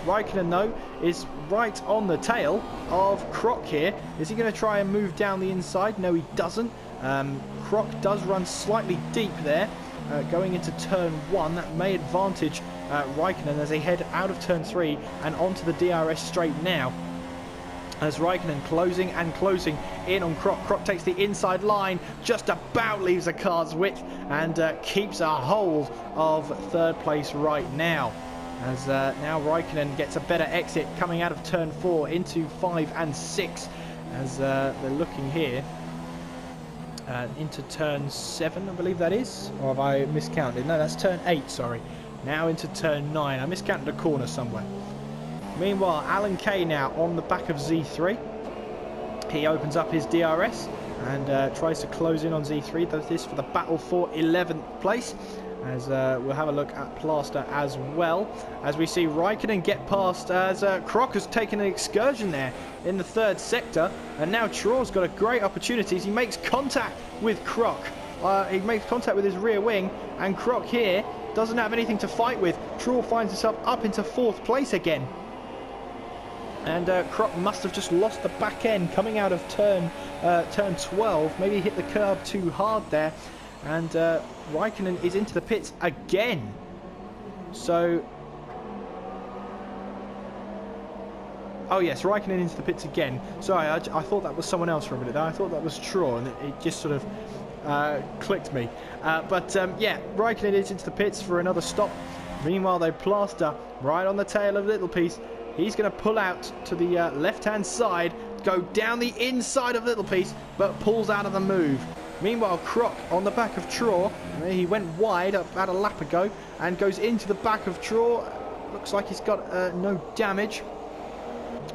Raikkonen, though, is right on the tail of Croc here. Is he going to try and move down the inside? No, he doesn't. Croc does run slightly deep there, going into turn 1. That may advantage Raikkonen as they head out of turn 3 and onto the DRS straight now. As Raikkonen closing in on Croc. Croc takes the inside line, just about leaves a car's width, and keeps a hold of third place right now. As now Raikkonen gets a better exit coming out of turn 4 into 5 and 6. As they're looking here into turn 7, I believe that is. Or have I miscounted? No, that's turn 8, sorry. Now into turn 9. I miscounted a corner somewhere. Meanwhile, Alan Kay now on the back of Z3. He opens up his DRS and tries to close in on Z3. Does this for the battle for 11th place. As we'll have a look at Plaster as well. As we see Raikkonen get past as Croc has taken an excursion there in the third sector. And now Traw's got a great opportunity as he makes contact with Croc. He makes contact with his rear wing, and Croc here doesn't have anything to fight with. Traw finds himself up into 4th place again. And Croc must have just lost the back end coming out of turn 12. Maybe hit the curb too hard there. And Raikkonen is into the pits again. So... Oh yes, Raikkonen into the pits again. Sorry, I thought that was someone else for a minute there. I thought that was Traw, and it just sort of clicked me. Yeah, Raikkonen is into the pits for another stop. Meanwhile, though, Plaster right on the tail of Little Piece. He's going to pull out to the left-hand side, go down the inside of Little Piece, but pulls out of the move. Meanwhile, Croc on the back of Traw. He went wide about a lap ago and goes into the back of Traw. Looks like he's got no damage.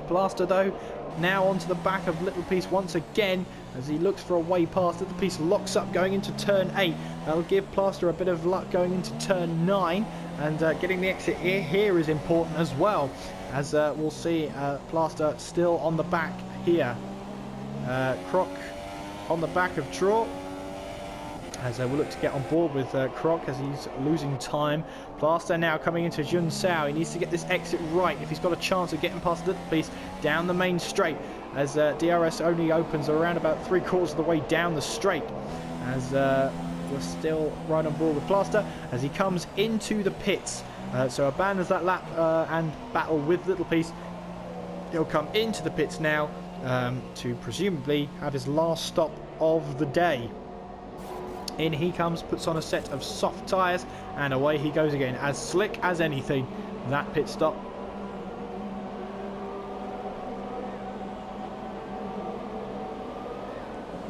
Plaster, though, now onto the back of Little Piece once again as he looks for a way past. Little Piece locks up going into turn 8. That'll give Plaster a bit of luck going into turn 9. And getting the exit here is important as well. As we'll see Plaster still on the back here. Croc on the back of Traw. As we'll look to get on board with Croc as he's losing time. Plaster now coming into Jun Sao. He needs to get this exit right if he's got a chance of getting past Little Piece down the main straight. As DRS only opens around about 3/4 of the way down the straight. As we're still right on board with Plaster as he comes into the pits. So abandons that lap and battle with Little Piece. He'll come into the pits now to presumably have his last stop of the day. In he comes, puts on a set of soft tyres, and away he goes again. As slick as anything, that pit stop.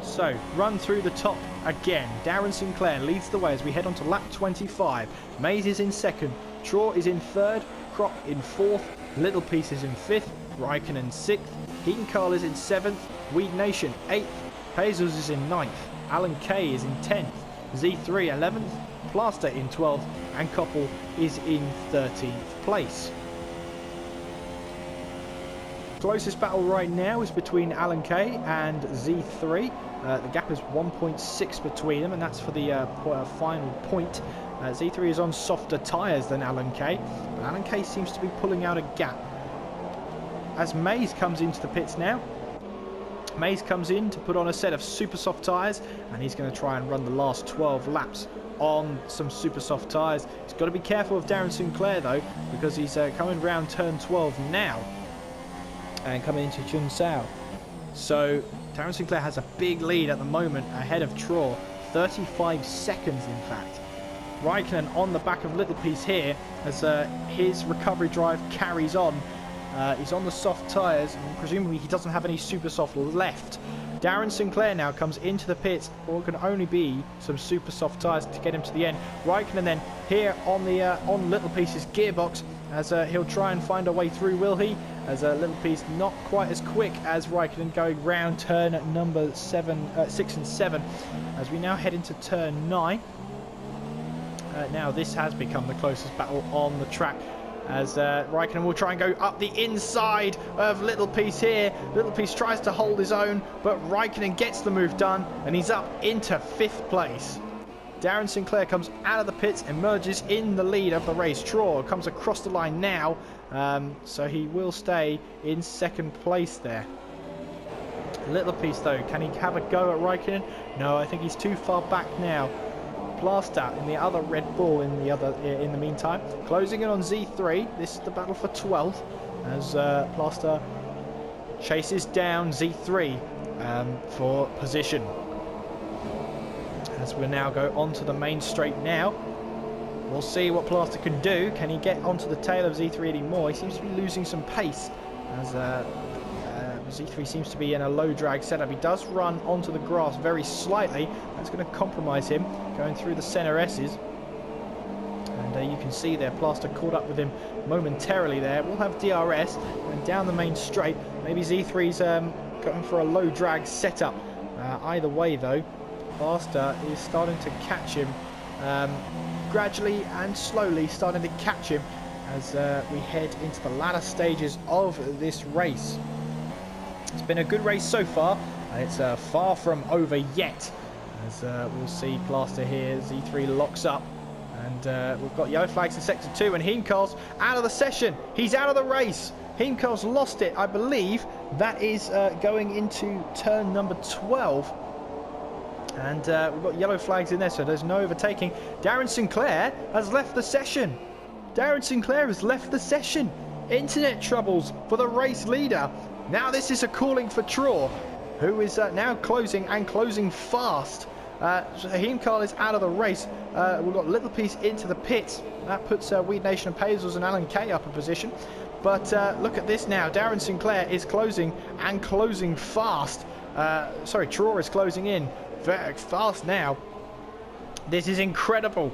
So, run through the top again. Darren Sinclair leads the way as we head on to lap 25. Mays is in 2nd, Traw is in 3rd, Croc in 4th, Little Piece is in 5th, Raikkonen 6th, Heaton Carl is in 7th, Weed Nation 8th, Hazels is in 9th, Alan Kay is in 10th, Z3 11th, Plaster in 12th, and Koppel is in 13th place. Closest battle right now is between Alan Kay and Z3. The gap is 1.6 between them, and that's for the final point. Z3 is on softer tyres than Alan Kay, but Alan Kay seems to be pulling out a gap. As Mays comes into the pits now, Mays comes in to put on a set of super soft tyres, and he's going to try and run the last 12 laps on some super soft tyres. He's got to be careful of Darren Sinclair though, because he's coming round turn 12 now and coming into Chun Sao. So Darren Sinclair has a big lead at the moment ahead of Traw, 35 seconds in fact. Raikkonen on the back of Little Piece here as his recovery drive carries on. He's on the soft tyres, and presumably he doesn't have any super soft left. Darren Sinclair now comes into the pits, or it can only be some super soft tyres to get him to the end. Raikkonen then here on the on Little Piece's gearbox as he'll try and find a way through, will he? As Little Piece not quite as quick as Raikkonen going round turn number 6 and 7 as we now head into turn 9. Now this has become the closest battle on the track as Raikkonen will try and go up the inside of Little Piece here. Little Piece tries to hold his own, but Raikkonen gets the move done and he's up into 5th place. Darren Sinclair comes out of the pits, emerges in the lead of the race. Traw comes across the line now, so he will stay in second place there. Little piece though, can he have a go at Raikkonen? No, I think he's too far back now. Plaster in the other Red Bull in the meantime, closing in on Z3. This is the battle for 12th as Plaster chases down Z3 for position. As we now go onto the main straight now, we'll see what Plaster can do. Can he get onto the tail of Z3 anymore? He seems to be losing some pace as Z3 seems to be in a low drag setup. He does run onto the grass very slightly. That's going to compromise him going through the center S's. And you can see there Plaster caught up with him momentarily there. We'll have DRS and down the main straight. Maybe Z3's going for a low drag setup. Either way though, Plaster is starting to catch him gradually and slowly, starting to catch him as we head into the latter stages of this race. It's been a good race so far, and it's far from over yet. As we'll see Plaster here, Z3 locks up, and we've got yellow flags in sector 2, and Heemkarl's out of the session. He's out of the race. Heemkarl's lost it, I believe. That is going into turn number 12. And we've got yellow flags in there, so there's no overtaking. Darren Sinclair has left the session. Darren Sinclair has left the session. Internet troubles for the race leader. Now this is a calling for Traw, who is now closing and closing fast. Heemkarl is out of the race. We've got Little Piece into the pits. That puts Weed Nation and Pazels and Alan Kay up in position. But look at this now. Darren Sinclair is closing and closing fast. Sorry, Traw is closing in very fast now. This is incredible.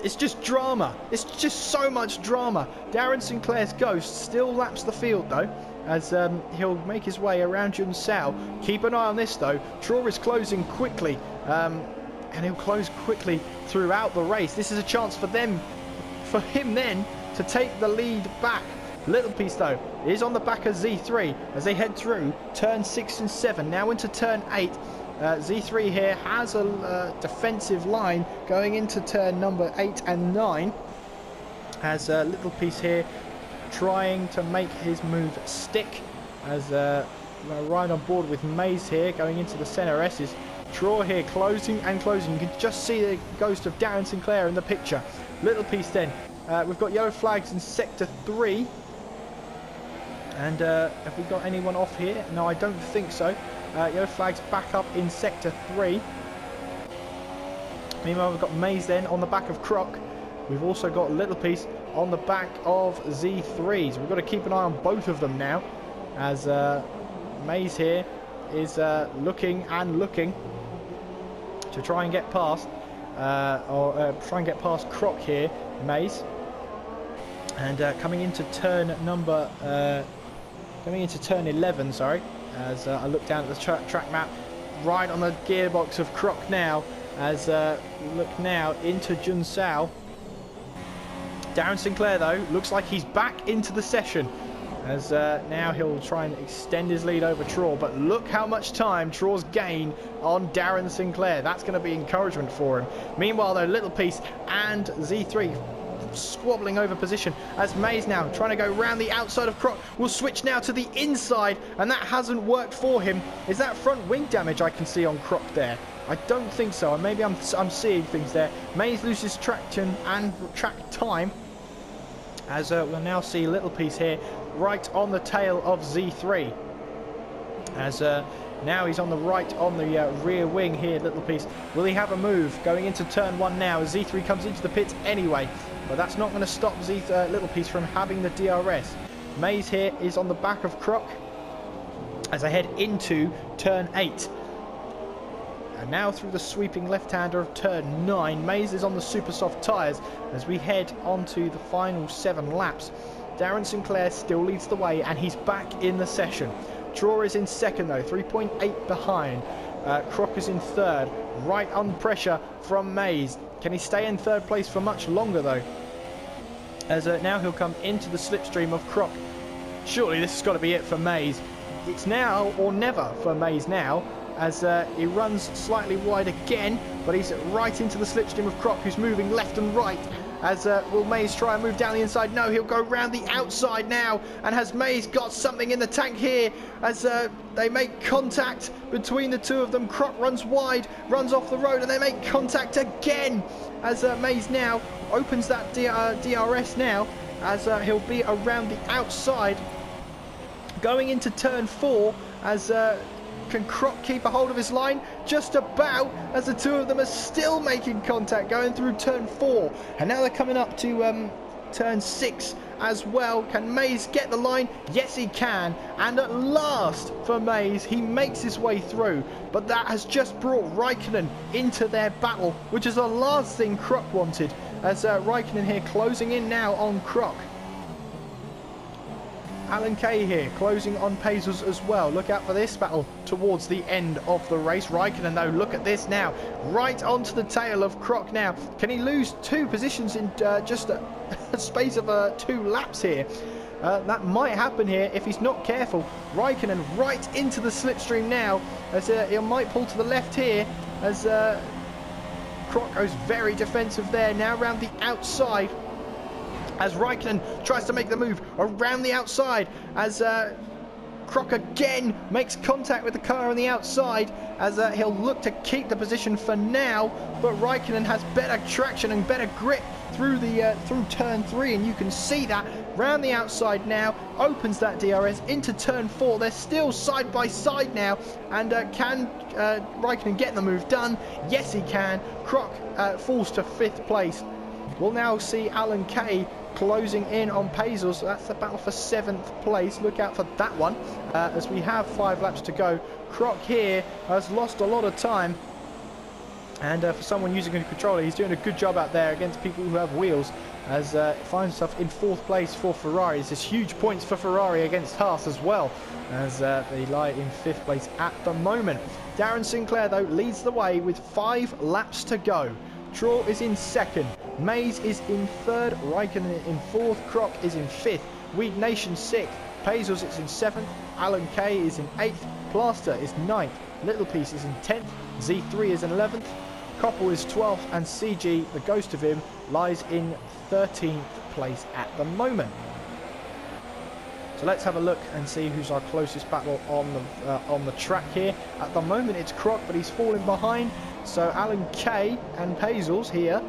It's just drama. It's just so much drama. Darren Sinclair's Ghost still laps the field though, as he'll make his way around Jun Sao. Keep an eye on this though. Traw is closing quickly, and he'll close quickly throughout the race. This is a chance for him then to take the lead back. Little Piece though is on the back of Z3 as they head through turn 6 and 7, now into turn 8. Z3 here has a defensive line going into turn number 8 and 9, as Little Piece here trying to make his move stick, as right on board with Maze here going into the center S's. Traw here closing and closing. You can just see the ghost of Darren Sinclair in the picture. Little Piece then, we've got yellow flags in sector 3, and have we got anyone off here? No, I don't think so. Yellow flags back up in sector 3. Meanwhile, we've got Maze then on the back of Croc. We've also got Little Piece on the back of Z3. So we've got to keep an eye on both of them now, as Maze here is looking to try and get past, try and get past Croc here, Maze. And coming into turn 11, sorry. As I look down at the track map, right on the gearbox of Croc now, as look now into Jun Sao. Darren Sinclair though looks like he's back into the session, as now he'll try and extend his lead over Traw, but look how much time Traw's gained on Darren Sinclair. That's going to be encouragement for him. Meanwhile though, Little Piece and Z3 squabbling over position, as Maze now trying to go round the outside of Croc. Will switch now to the inside, and that hasn't worked for him. Is that front wing damage I can see on Croc there? I don't think so. Maybe I'm seeing things there. Maze loses traction and track time, as we'll now see Little Piece here right on the tail of Z3, as now he's on the right on the rear wing here. Little Piece, will he have a move going into turn 1 now, as Z3 comes into the pits anyway? But that's not going to stop Little Piece from having the DRS. Maze here is on the back of Croc as I head into turn 8. And now through the sweeping left-hander of turn 9, Maze is on the super soft tyres as we head onto the final 7 laps. Darren Sinclair still leads the way, and he's back in the session. Traw is in second though, 3.8 behind. Croc is in third, right on pressure from Maze. Can he stay in third place for much longer though? As now he'll come into the slipstream of Croc. Surely this has got to be it for Maze. it's now or never for Mays now, as he runs slightly wide again, but he's right into the slipstream of Croc, who's moving left and right. As will Mays try and move down the inside? No, he'll go round the outside now. And has Mays got something in the tank here? As they make contact between the two of them. Croc runs wide, runs off the road, and they make contact again. As Mays now opens that DRS now, as he'll be around the outside, going into turn 4. As can Croc keep a hold of his line? Just about, as the two of them are still making contact going through turn 4. And now they're coming up to turn 6 as well. Can Mays get the line? Yes, he can. And at last, for Mays, he makes his way through. But that has just brought Raikkonen into their battle, which is the last thing Croc wanted. As Raikkonen here closing in now on Croc. Alan Kay here, closing on Pazels as well. Look out for this battle towards the end of the race. Raikkonen, though, look at this now. Right onto the tail of Croc now. Can he lose 2 positions in just a space of 2 laps here? That might happen here if he's not careful. Raikkonen right into the slipstream now, as he might pull to the left here, as Croc goes very defensive there. Now round the outside, as Raikkonen tries to make the move around the outside, as Croc again makes contact with the car on the outside, as he'll look to keep the position for now, but Raikkonen has better traction and better grip through turn 3, and you can see that round the outside now, opens that DRS into turn 4. They're still side by side now, and can Raikkonen get the move done? Yes, he can. Croc falls to 5th place. We'll now see Alan Kay closing in on Pazels. So that's the battle for 7th place. Look out for that one, as we have 5 laps to go. Croc here has lost a lot of time, and for someone using a controller, he's doing a good job out there against people who have wheels, as finds himself in 4th place for Ferrari. This is huge points for Ferrari against Haas as well, as they lie in 5th place at the moment. Darren Sinclair, though, leads the way with 5 laps to go. Troll is in 2nd, Mays is in 3rd, Raikkonen in 4th, Croc is in 5th, Weed Nation 6th, Pazels is in 7th, Alan Kay is in 8th, Plaster is 9th, Little Piece is in 10th, Z3 is in 11th, Koppel is 12th, and CG, the ghost of him, lies in 13th place at the moment. So let's have a look and see who's our closest battle on the track here. At the moment it's Croc, but he's falling behind. So Alan Kay and Pazels here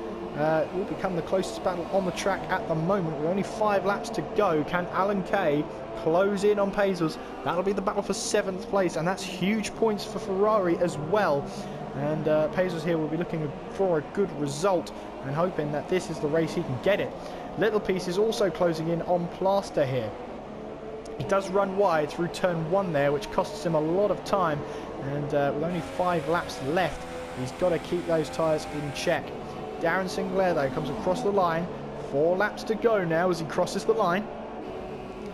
will become the closest battle on the track at the moment. With only 5 laps to go, can Alan Kay close in on Pazels? That'll be the battle for 7th place, and that's huge points for Ferrari as well. And Pazels here will be looking for a good result and hoping that this is the race he can get it. Little Piece is also closing in on Plaster here. He does run wide through turn 1 there, which costs him a lot of time, and with only 5 laps left, he's got to keep those tyres in check. Darren Sinclair, though, comes across the line. 4 laps to go now as he crosses the line.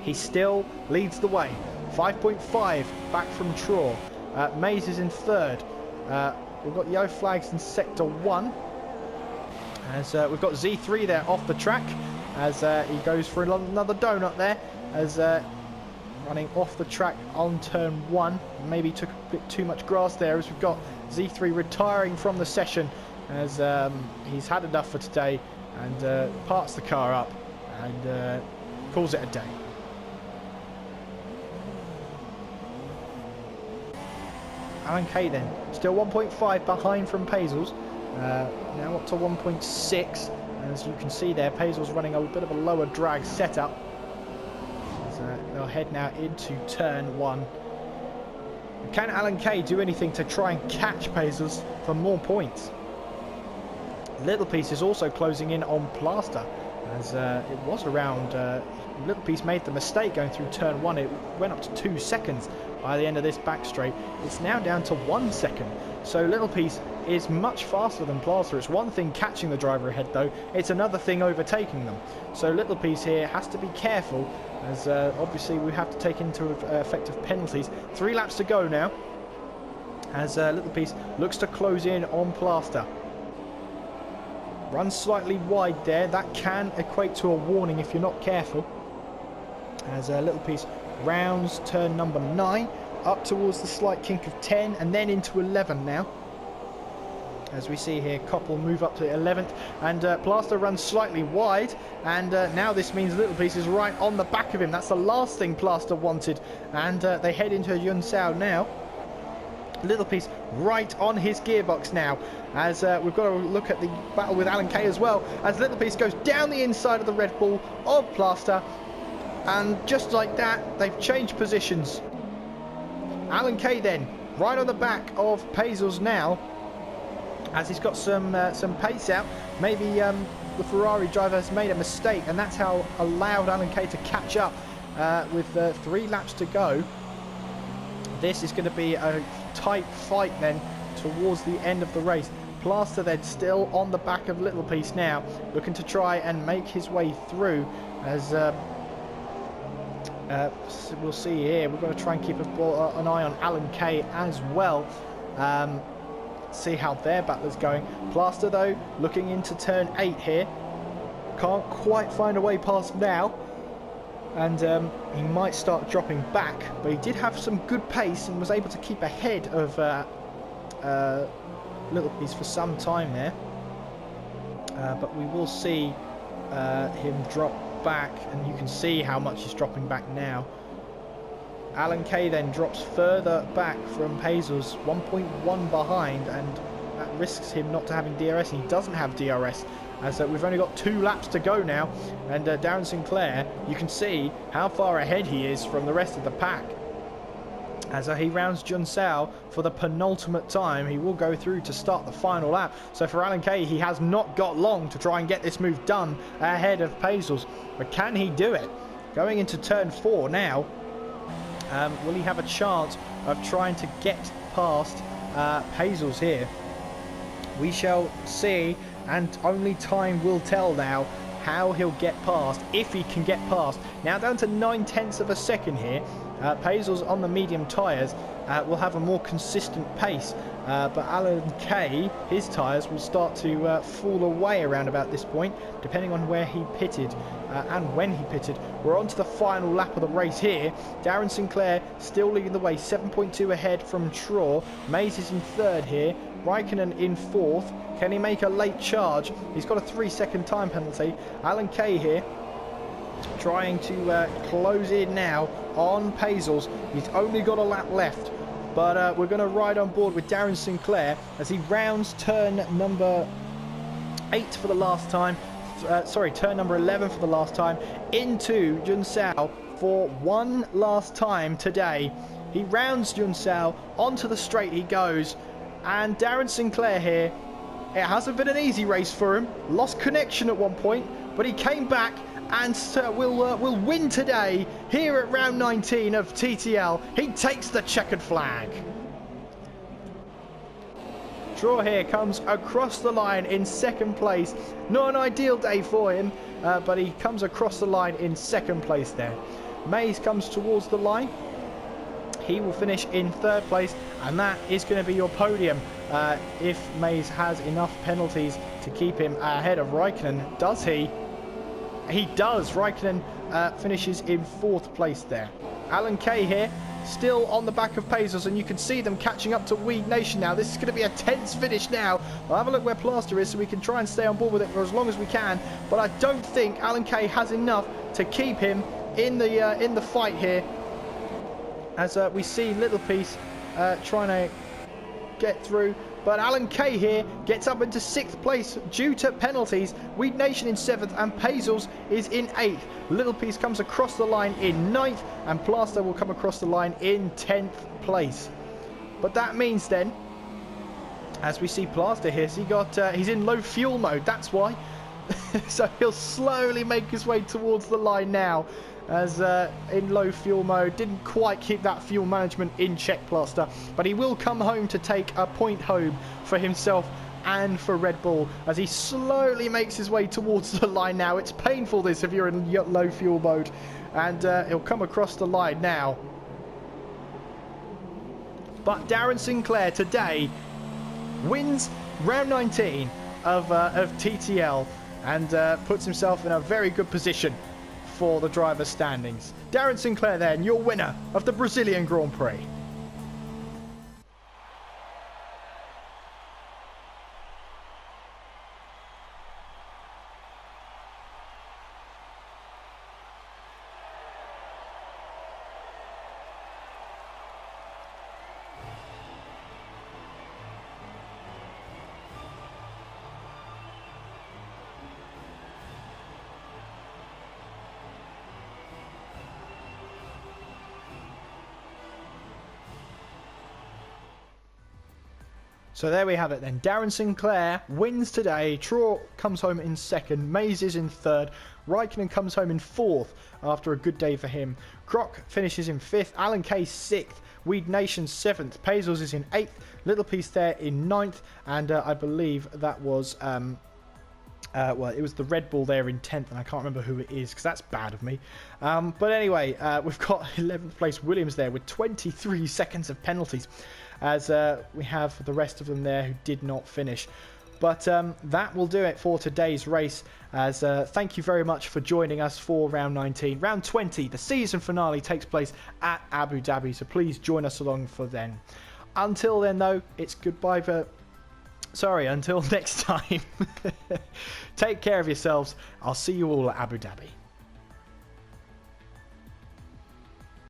He still leads the way. 5.5 back from Traw. Mays is in 3rd. We've got yellow flags in sector 1. As we've got Z3 there off the track, as he goes for another donut there, as running off the track on turn 1. Maybe took a bit too much grass there, as we've got Z3 retiring from the session, as he's had enough for today, and parks the car up and calls it a day. Alan Kay then, still 1.5 behind from Pazels, now up to 1.6. As you can see there, Pazels running a bit of a lower drag setup. They'll head now into turn 1. Can Alan Kay do anything to try and catch Pazels for more points? Little Piece is also closing in on Plaster, as it was around... Little Piece made the mistake going through turn 1. It went up to 2 seconds by the end of this back straight. It's now down to 1 second. So Little Piece is much faster than Plaster. It's one thing catching the driver ahead, though. It's another thing overtaking them. So Little Piece here has to be careful, as obviously we have to take into effective penalties. 3 laps to go now, as Little Piece looks to close in on Plaster. Runs slightly wide there. That can equate to a warning if you're not careful, as Little Piece rounds turn number 9, up towards the slight kink of 10, and then into 11 now. As we see here, Koppel move up to 11th, and Plaster runs slightly wide, and now this means Little Piece is right on the back of him. That's the last thing Plaster wanted, and they head into Yun Sao now. Little Piece right on his gearbox now, as we've got to look at the battle with Alan Kay as well, as Little Piece goes down the inside of the Red Bull of Plaster, and just like that, they've changed positions. Alan Kay then, right on the back of Pazels now, as he's got some pace out. Maybe the Ferrari driver has made a mistake, and that's how allowed Alan Kay to catch up with 3 laps to go. This is going to be a tight fight then towards the end of the race. Plaster then still on the back of Little Piece now, looking to try and make his way through, as we'll see here. We've got to try and keep an eye on Alan Kay as well. See how their battle is going. Plaster though looking into turn 8 here, can't quite find a way past now, and he might start dropping back, but he did have some good pace and was able to keep ahead of Little Piece for some time there, but we will see him drop back, and you can see how much he's dropping back now. Alan Kay then drops further back from Pazels, 1.1 behind, and that risks him not to having DRS, and he doesn't have DRS, as we've only got 2 laps to go now, and Darren Sinclair, you can see how far ahead he is from the rest of the pack. As he rounds Jun Sao for the penultimate time, he will go through to start the final lap. So for Alan Kay, he has not got long to try and get this move done ahead of Pazels, but can he do it? Going into turn 4 now. Will he have a chance of trying to get past Pazels here? We shall see, and only time will tell now how he'll get past, if he can get past. Now down to 9/10 of a second here. Pazels on the medium tyres will have a more consistent pace, but Alan Kay, his tyres will start to fall away around about this point, depending on where he pitted and when he pitted. We're on to the final lap of the race here. Darren Sinclair still leading the way, 7.2 ahead from Traw. Mays is in 3rd here, Raikkonen in 4th. Can he make a late charge? He's got a 3-second time penalty. Alan Kay here trying to close in now on Pazels. He's only got a lap left, but we're going to ride on board with Darren Sinclair as he rounds turn number 8 for the last time. Turn number 11 for the last time into Jun Sao for one last time today. He rounds Jun Sao, onto the straight he goes, and Darren Sinclair here, it hasn't been an easy race for him. Lost connection at one point, but he came back and will win today here at round 19 of TTL. He takes the checkered flag. Draw here comes across the line in 2nd place. Not an ideal day for him, but he comes across the line in 2nd place there. Mays comes towards the line. He will finish in 3rd place, and that is going to be your podium if Mays has enough penalties to keep him ahead of Raikkonen. Does he? He does. Raikkonen finishes in 4th place there. Alan Kay here, still on the back of Pazels, and you can see them catching up to Weed Nation now. This is going to be a tense finish now. I'll have a look where Plaster is so we can try and stay on board with it for as long as we can, but I don't think Alan Kay has enough to keep him in the fight here, as we see Little Piece trying to get through. But Alan Kay here gets up into 6th place due to penalties. Weed Nation in 7th, and Pazels is in 8th. Little Piece comes across the line in 9th, and Plaster will come across the line in 10th place. But that means then, as we see Plaster here, so he's in low fuel mode, that's why. So he'll slowly make his way towards the line now, as in low fuel mode. Didn't quite keep that fuel management in check, Plaster, but he will come home to take a point home for himself and for Red Bull, as he slowly makes his way towards the line now. It's painful this if you're in low fuel mode, and he'll come across the line now. But Darren Sinclair today wins round 19 of TTL, and puts himself in a very good position for the driver's standings. Darren Sinclair then, your winner of the Brazilian Grand Prix. So there we have it then. Darren Sinclair wins today. Traw comes home in second. Mays is in third. Raikkonen comes home in fourth after a good day for him. Croc finishes in fifth. Alan Kay sixth. Weed Nation seventh. Pazels is in eighth. Little Piece there in ninth. And I believe that was... well, it was the Red Bull there in 10th, and I can't remember who it is because that's bad of me. But anyway, we've got 11th place Williams there with 23 seconds of penalties, as we have the rest of them there who did not finish. But that will do it for today's race, as thank you very much for joining us for round 19. Round 20, the season finale, takes place at Abu Dhabi, so please join us along for then. Until then, though, it's goodbye for... Sorry, until next time. Take care of yourselves. I'll see you all at Abu Dhabi.